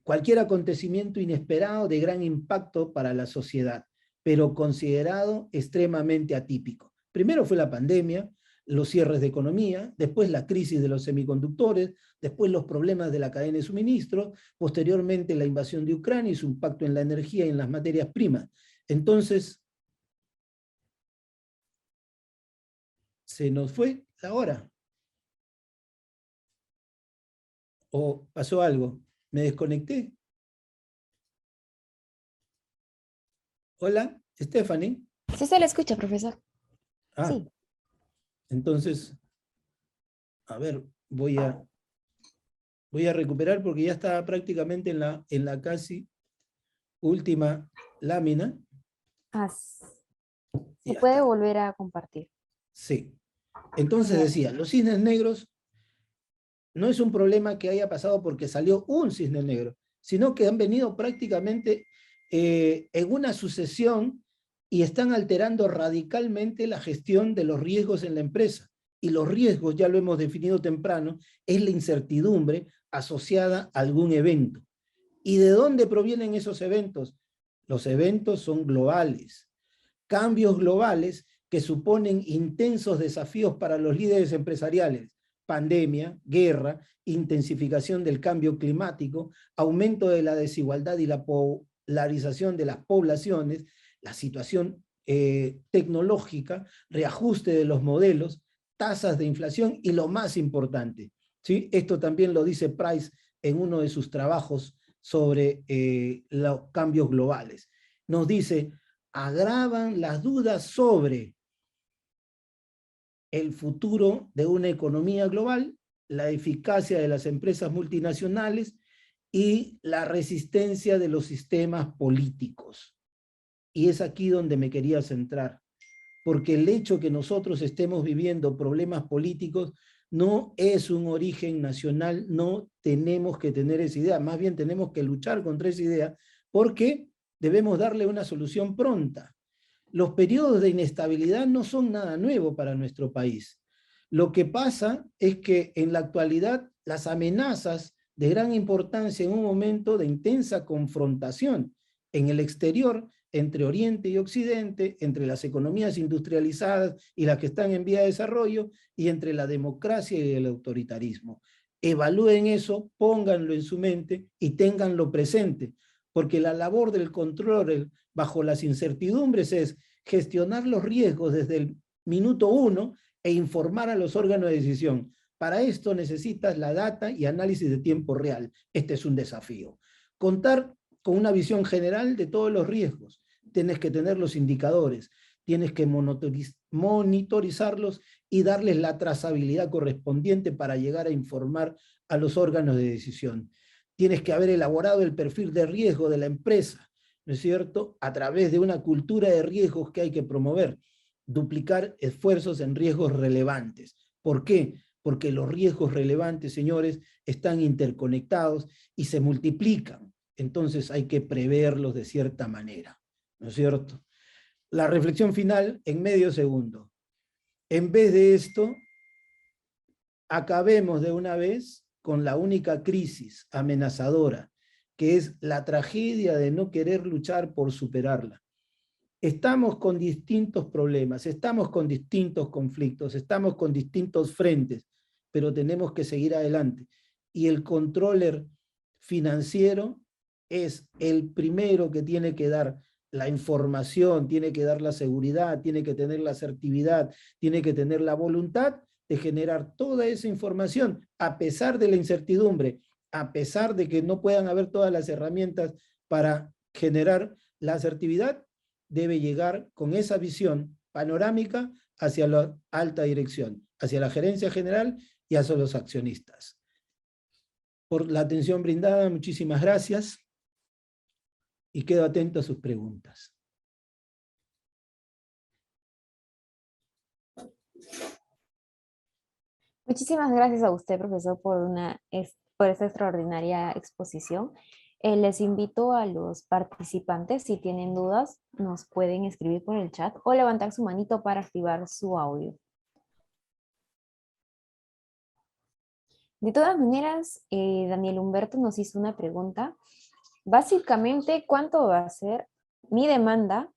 cualquier acontecimiento inesperado de gran impacto para la sociedad, pero considerado extremadamente atípico. Primero fue la pandemia, los cierres de economía, después la crisis de los semiconductores, después los problemas de la cadena de suministro, posteriormente la invasión de Ucrania y su impacto en la energía y en las materias primas. Entonces, se nos fue la hora. ¿O pasó algo? ¿Me desconecté? Hola, Stephanie. Sí se le escucha, profesor. Ah, Sí. entonces, a ver, voy a recuperar porque ya estaba prácticamente en la casi última lámina. Se Ya puede está. volver a compartir. Sí. Entonces Genial. decía, los cisnes negros no es un problema que haya pasado porque salió un cisne negro, sino que han venido prácticamente en una sucesión y están alterando radicalmente la gestión de los riesgos en la empresa. Y los riesgos, ya lo hemos definido temprano, es la incertidumbre asociada a algún evento. ¿Y de dónde provienen esos eventos? Los eventos son globales. Cambios globales que suponen intensos desafíos para los líderes empresariales: pandemia, guerra, intensificación del cambio climático, aumento de la desigualdad y la polarización de las poblaciones, la situación tecnológica, reajuste de los modelos, tasas de inflación y lo más importante, ¿sí? Esto también lo dice Price en uno de sus trabajos sobre los cambios globales. Nos dice, agravan las dudas sobre el futuro de una economía global, la eficacia de las empresas multinacionales y la resistencia de los sistemas políticos. Y es aquí donde me quería centrar, porque el hecho que nosotros estemos viviendo problemas políticos no es un origen nacional, no tenemos que tener esa idea, más bien tenemos que luchar contra esa idea, porque debemos darle una solución pronta. Los periodos de inestabilidad no son nada nuevo para nuestro país. Lo que pasa es que en la actualidad las amenazas de gran importancia en un momento de intensa confrontación en el exterior entre Oriente y Occidente, entre las economías industrializadas y las que están en vía de desarrollo, y entre la democracia y el autoritarismo. Evalúen eso, pónganlo en su mente y ténganlo presente, porque la labor del control bajo las incertidumbres es gestionar los riesgos desde el minuto 1 e informar a los órganos de decisión. Para esto necesitas la data y análisis de tiempo real. Este es un desafío. Contar con una visión general de todos los riesgos. Tienes que tener los indicadores, tienes que monitorizarlos y darles la trazabilidad correspondiente para llegar a informar a los órganos de decisión. Tienes que haber elaborado el perfil de riesgo de la empresa, ¿no es cierto?, a través de una cultura de riesgos que hay que promover. Duplicar esfuerzos en riesgos relevantes. ¿Por qué? Porque los riesgos relevantes, señores, están interconectados y se multiplican. Entonces hay que preverlos de cierta manera, ¿no es cierto? La reflexión final en medio segundo. En vez de esto, acabemos de una vez con la única crisis amenazadora, que es la tragedia de no querer luchar por superarla. Estamos con distintos problemas, estamos con distintos conflictos, estamos con distintos frentes, pero tenemos que seguir adelante. Y el controller financiero es el primero que tiene que dar la información, tiene que dar la seguridad, tiene que tener la asertividad, tiene que tener la voluntad de generar toda esa información, a pesar de la incertidumbre, a pesar de que no puedan haber todas las herramientas para generar la asertividad, debe llegar con esa visión panorámica hacia la alta dirección, hacia la gerencia general y hacia los accionistas. Por la atención brindada, muchísimas gracias y quedo atento a sus preguntas. Muchísimas gracias a usted, profesor, por esta extraordinaria exposición. Les invito a los participantes, si tienen dudas, nos pueden escribir por el chat o levantar su manito para activar su audio. De todas maneras, Daniel Humberto nos hizo una pregunta. Básicamente, ¿cuánto va a ser mi demanda?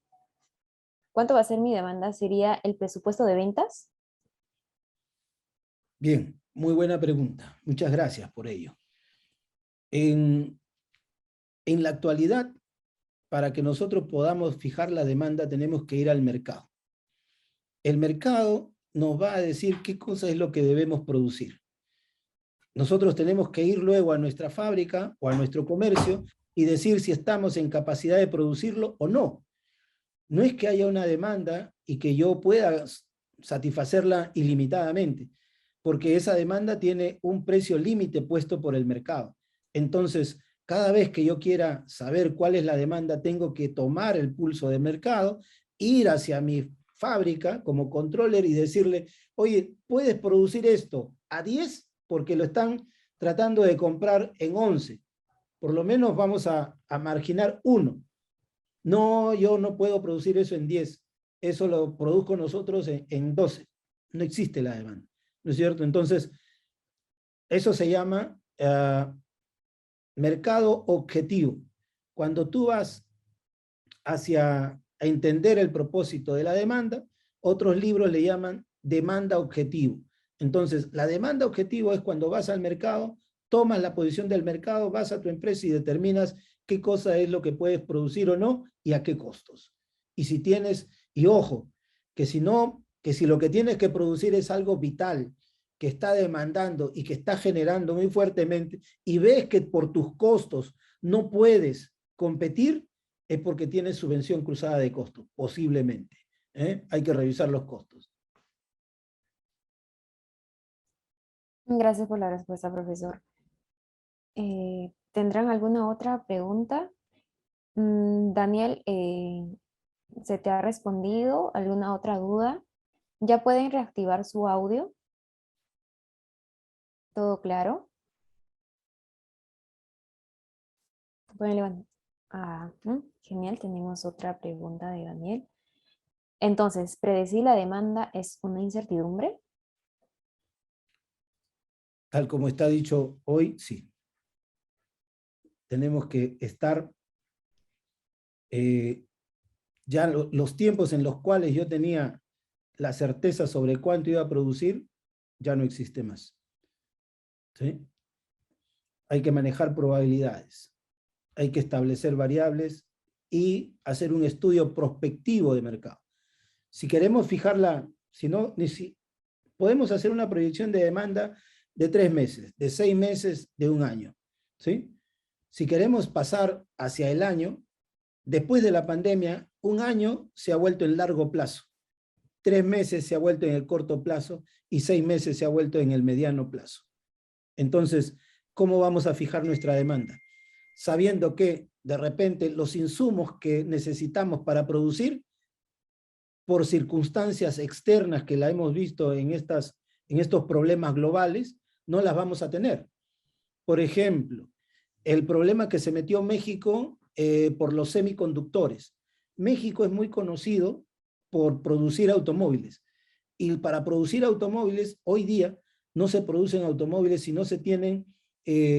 ¿Cuánto va a ser mi demanda? ¿Sería el presupuesto de ventas? Bien, muy buena pregunta. Muchas gracias por ello. En la actualidad, para que nosotros podamos fijar la demanda, tenemos que ir al mercado. El mercado nos va a decir qué cosa es lo que debemos producir. Nosotros tenemos que ir luego a nuestra fábrica o a nuestro comercio y decir si estamos en capacidad de producirlo o no. No es que haya una demanda y que yo pueda satisfacerla ilimitadamente, porque esa demanda tiene un precio límite puesto por el mercado. Entonces, cada vez que yo quiera saber cuál es la demanda, tengo que tomar el pulso del mercado, ir hacia mi fábrica como controller y decirle, oye, ¿puedes producir esto a 10? Porque lo están tratando de comprar en 11. Por lo menos vamos a marginar 1. No, yo no puedo producir eso en 10. Eso lo produzco nosotros en 12. No existe la demanda, ¿no es cierto? Entonces, eso se llama mercado objetivo. Cuando tú vas hacia entender el propósito de la demanda, otros libros le llaman demanda objetivo. Entonces, la demanda objetivo es cuando vas al mercado, tomas la posición del mercado, vas a tu empresa y determinas qué cosa es lo que puedes producir o no y a qué costos. Y si tienes, y ojo, que si no, que si lo que tienes que producir es algo vital, que está demandando y que está generando muy fuertemente, y ves que por tus costos no puedes competir, es porque tienes subvención cruzada de costos, posiblemente. Hay que revisar los costos. Gracias por la respuesta, profesor. ¿Tendrán alguna otra pregunta? Daniel, ¿se te ha respondido? ¿Alguna otra duda? ¿Ya pueden reactivar su audio? ¿Todo claro? Pueden levantar. Genial, tenemos otra pregunta de Daniel. Entonces, ¿predecir la demanda es una incertidumbre? Tal como está dicho hoy, sí. Tenemos que estar, ya los tiempos en los cuales yo tenía la certeza sobre cuánto iba a producir, ya no existe más. ¿Sí? Hay que manejar probabilidades, hay que establecer variables y hacer un estudio prospectivo de mercado. Si queremos fijarla, si no, podemos hacer una proyección de demanda de 3 meses, de 6 meses, de un año. ¿Sí? Si queremos pasar hacia el año, después de la pandemia, un año se ha vuelto en largo plazo, 3 meses se ha vuelto en el corto plazo y 6 meses se ha vuelto en el mediano plazo. Entonces, ¿cómo vamos a fijar nuestra demanda? Sabiendo que de repente los insumos que necesitamos para producir, por circunstancias externas que la hemos visto en estos problemas globales, no las vamos a tener. Por ejemplo, el problema que se metió México por los semiconductores. México es muy conocido por producir automóviles. Y para producir automóviles, hoy día no se producen automóviles si no se tienen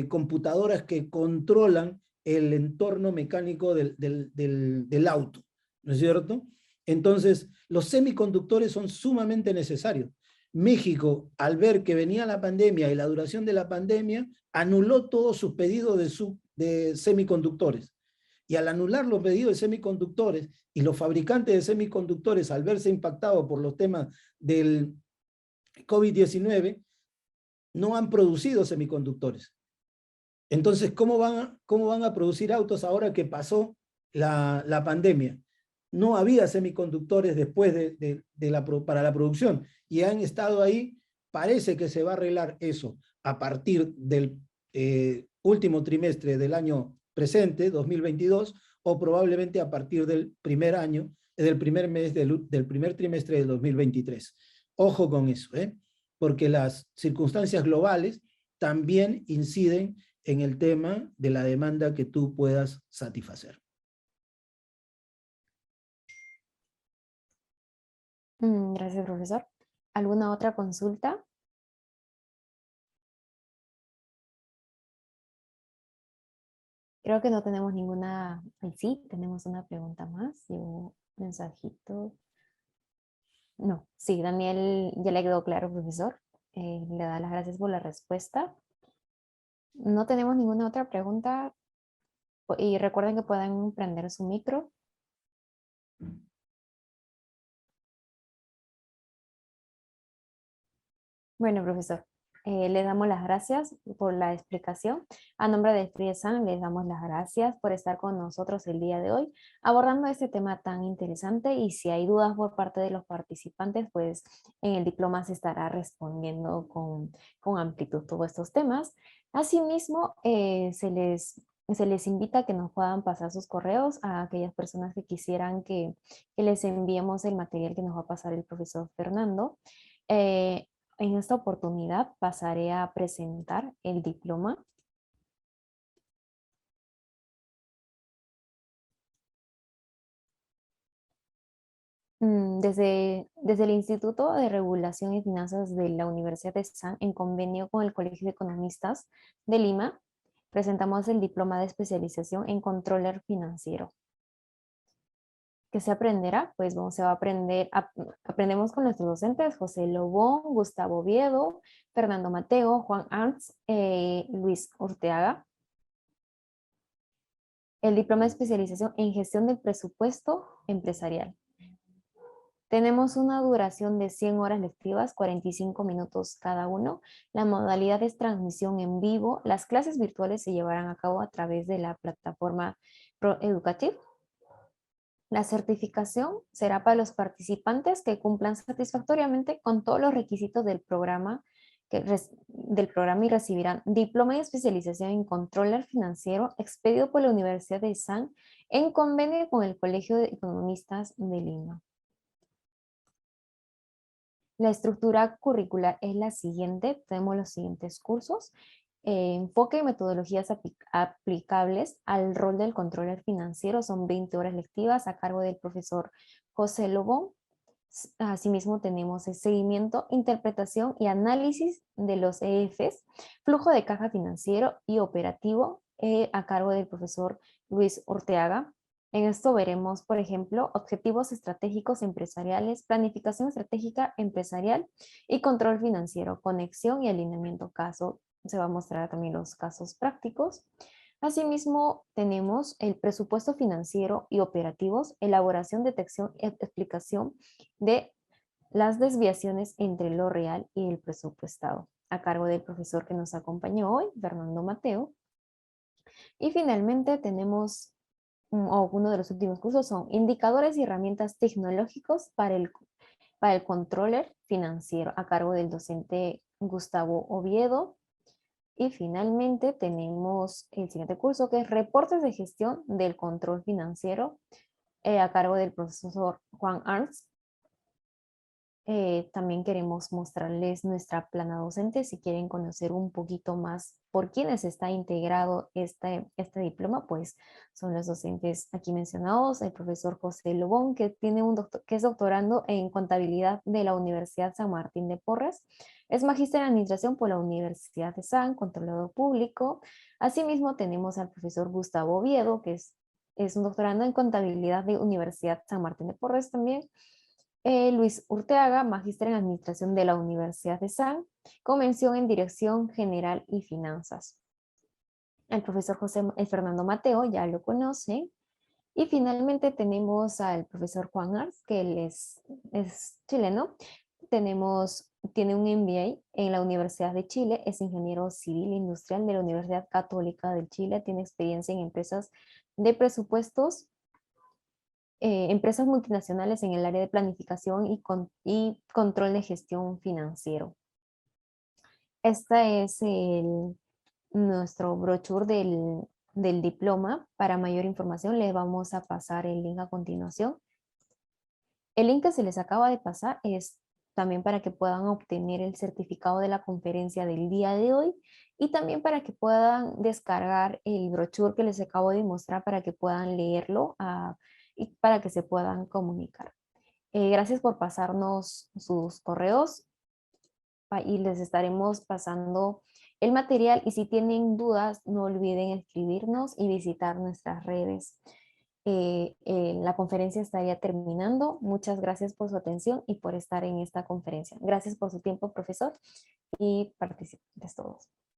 computadoras que controlan el entorno mecánico del auto, ¿no es cierto? Entonces, los semiconductores son sumamente necesarios. México, al ver que venía la pandemia y la duración de la pandemia, anuló todos sus pedidos de semiconductores. Y al anular los pedidos de semiconductores y los fabricantes de semiconductores, al verse impactados por los temas del COVID-19, no han producido semiconductores. Entonces, cómo van a producir autos ahora que pasó la pandemia? No había semiconductores después para la producción y han estado ahí. Parece que se va a arreglar eso a partir del último trimestre del año presente, 2022, o probablemente a partir del primer año, del primer mes del primer trimestre del 2023. Ojo con eso, porque las circunstancias globales también inciden en el tema de la demanda que tú puedas satisfacer. Gracias, profesor. ¿Alguna otra consulta? Creo que no tenemos ninguna. Ay, sí, tenemos una pregunta más. Llevo mensajito. No, sí, Daniel ya le quedó claro, profesor. Le da las gracias por la respuesta. No tenemos ninguna otra pregunta. Y recuerden que pueden prender su micro. Bueno, profesor, le damos las gracias por la explicación. A nombre de Friesan, les damos las gracias por estar con nosotros el día de hoy, abordando este tema tan interesante. Y si hay dudas por parte de los participantes, pues en el diploma se estará respondiendo con amplitud todos estos temas. Asimismo, se les invita a que nos puedan pasar sus correos a aquellas personas que quisieran que les enviemos el material que nos va a pasar el profesor Fernando. Eh, en esta oportunidad pasaré a presentar el diploma. Desde el Instituto de Regulación y Finanzas de la Universidad de SAN, en convenio con el Colegio de Economistas de Lima, presentamos el diploma de especialización en controller financiero. ¿Qué se aprenderá? Pues se va a aprender, aprendemos con nuestros docentes, José Lobón, Gustavo Oviedo, Fernando Mateo, Juan Arns, Luis Urteaga. el diploma de especialización en gestión del presupuesto empresarial. Tenemos una duración de 100 horas lectivas, 45 minutos cada uno. La modalidad es transmisión en vivo. Las clases virtuales se llevarán a cabo a través de la plataforma ProEducative. La certificación será para los participantes que cumplan satisfactoriamente con todos los requisitos del programa, y recibirán diploma de especialización en controller financiero expedido por la Universidad de San en convenio con el Colegio de Economistas de Lima. La estructura curricular es la siguiente. Tenemos los siguientes cursos. Enfoque y metodologías aplicables al rol del controller financiero. Son 20 horas lectivas a cargo del profesor José Lobón. Asimismo tenemos el seguimiento, interpretación y análisis de los EFs, flujo de caja financiero y operativo a cargo del profesor Luis Orteaga. En esto veremos, por ejemplo, objetivos estratégicos empresariales, planificación estratégica empresarial y control financiero, conexión y alineamiento caso. Se va a mostrar también los casos prácticos. Asimismo, tenemos el presupuesto financiero y operativos, elaboración, detección y explicación de las desviaciones entre lo real y el presupuestado, a cargo del profesor que nos acompañó hoy, Fernando Mateo. Y finalmente tenemos, o uno de los últimos cursos son indicadores y herramientas tecnológicos para el controller financiero, a cargo del docente Gustavo Oviedo. Y finalmente tenemos el siguiente curso que es reportes de gestión del control financiero a cargo del profesor Juan Arns. También queremos mostrarles nuestra plana docente si quieren conocer un poquito más por quiénes está integrado este diploma, pues son los docentes aquí mencionados, el profesor José Lobón, que, que es doctorando en contabilidad de la Universidad San Martín de Porres, es magíster en administración por la Universidad de San, controlador público. Asimismo tenemos al profesor Gustavo Oviedo, que es un doctorando en contabilidad de Universidad San Martín de Porres también. Luis Urteaga, magíster en Administración de la Universidad de San, con mención en Dirección General y Finanzas. El profesor Fernando Mateo, ya lo conocen. Y finalmente tenemos al profesor Juan Ars, que él es chileno. Tiene un MBA en la Universidad de Chile, es ingeniero civil industrial de la Universidad Católica de Chile, tiene experiencia en empresas de presupuestos, empresas multinacionales en el área de planificación y control de gestión financiero. Este es nuestro brochure del diploma. Para mayor información les vamos a pasar el link a continuación. El link que se les acaba de pasar es también para que puedan obtener el certificado de la conferencia del día de hoy y también para que puedan descargar el brochure que les acabo de mostrar para que puedan leerlo y para que se puedan comunicar. Gracias por pasarnos sus correos y les estaremos pasando el material y si tienen dudas no olviden escribirnos y visitar nuestras redes. La conferencia estaría terminando. Muchas gracias por su atención y por estar en esta conferencia. Gracias por su tiempo, profesor, y participantes todos.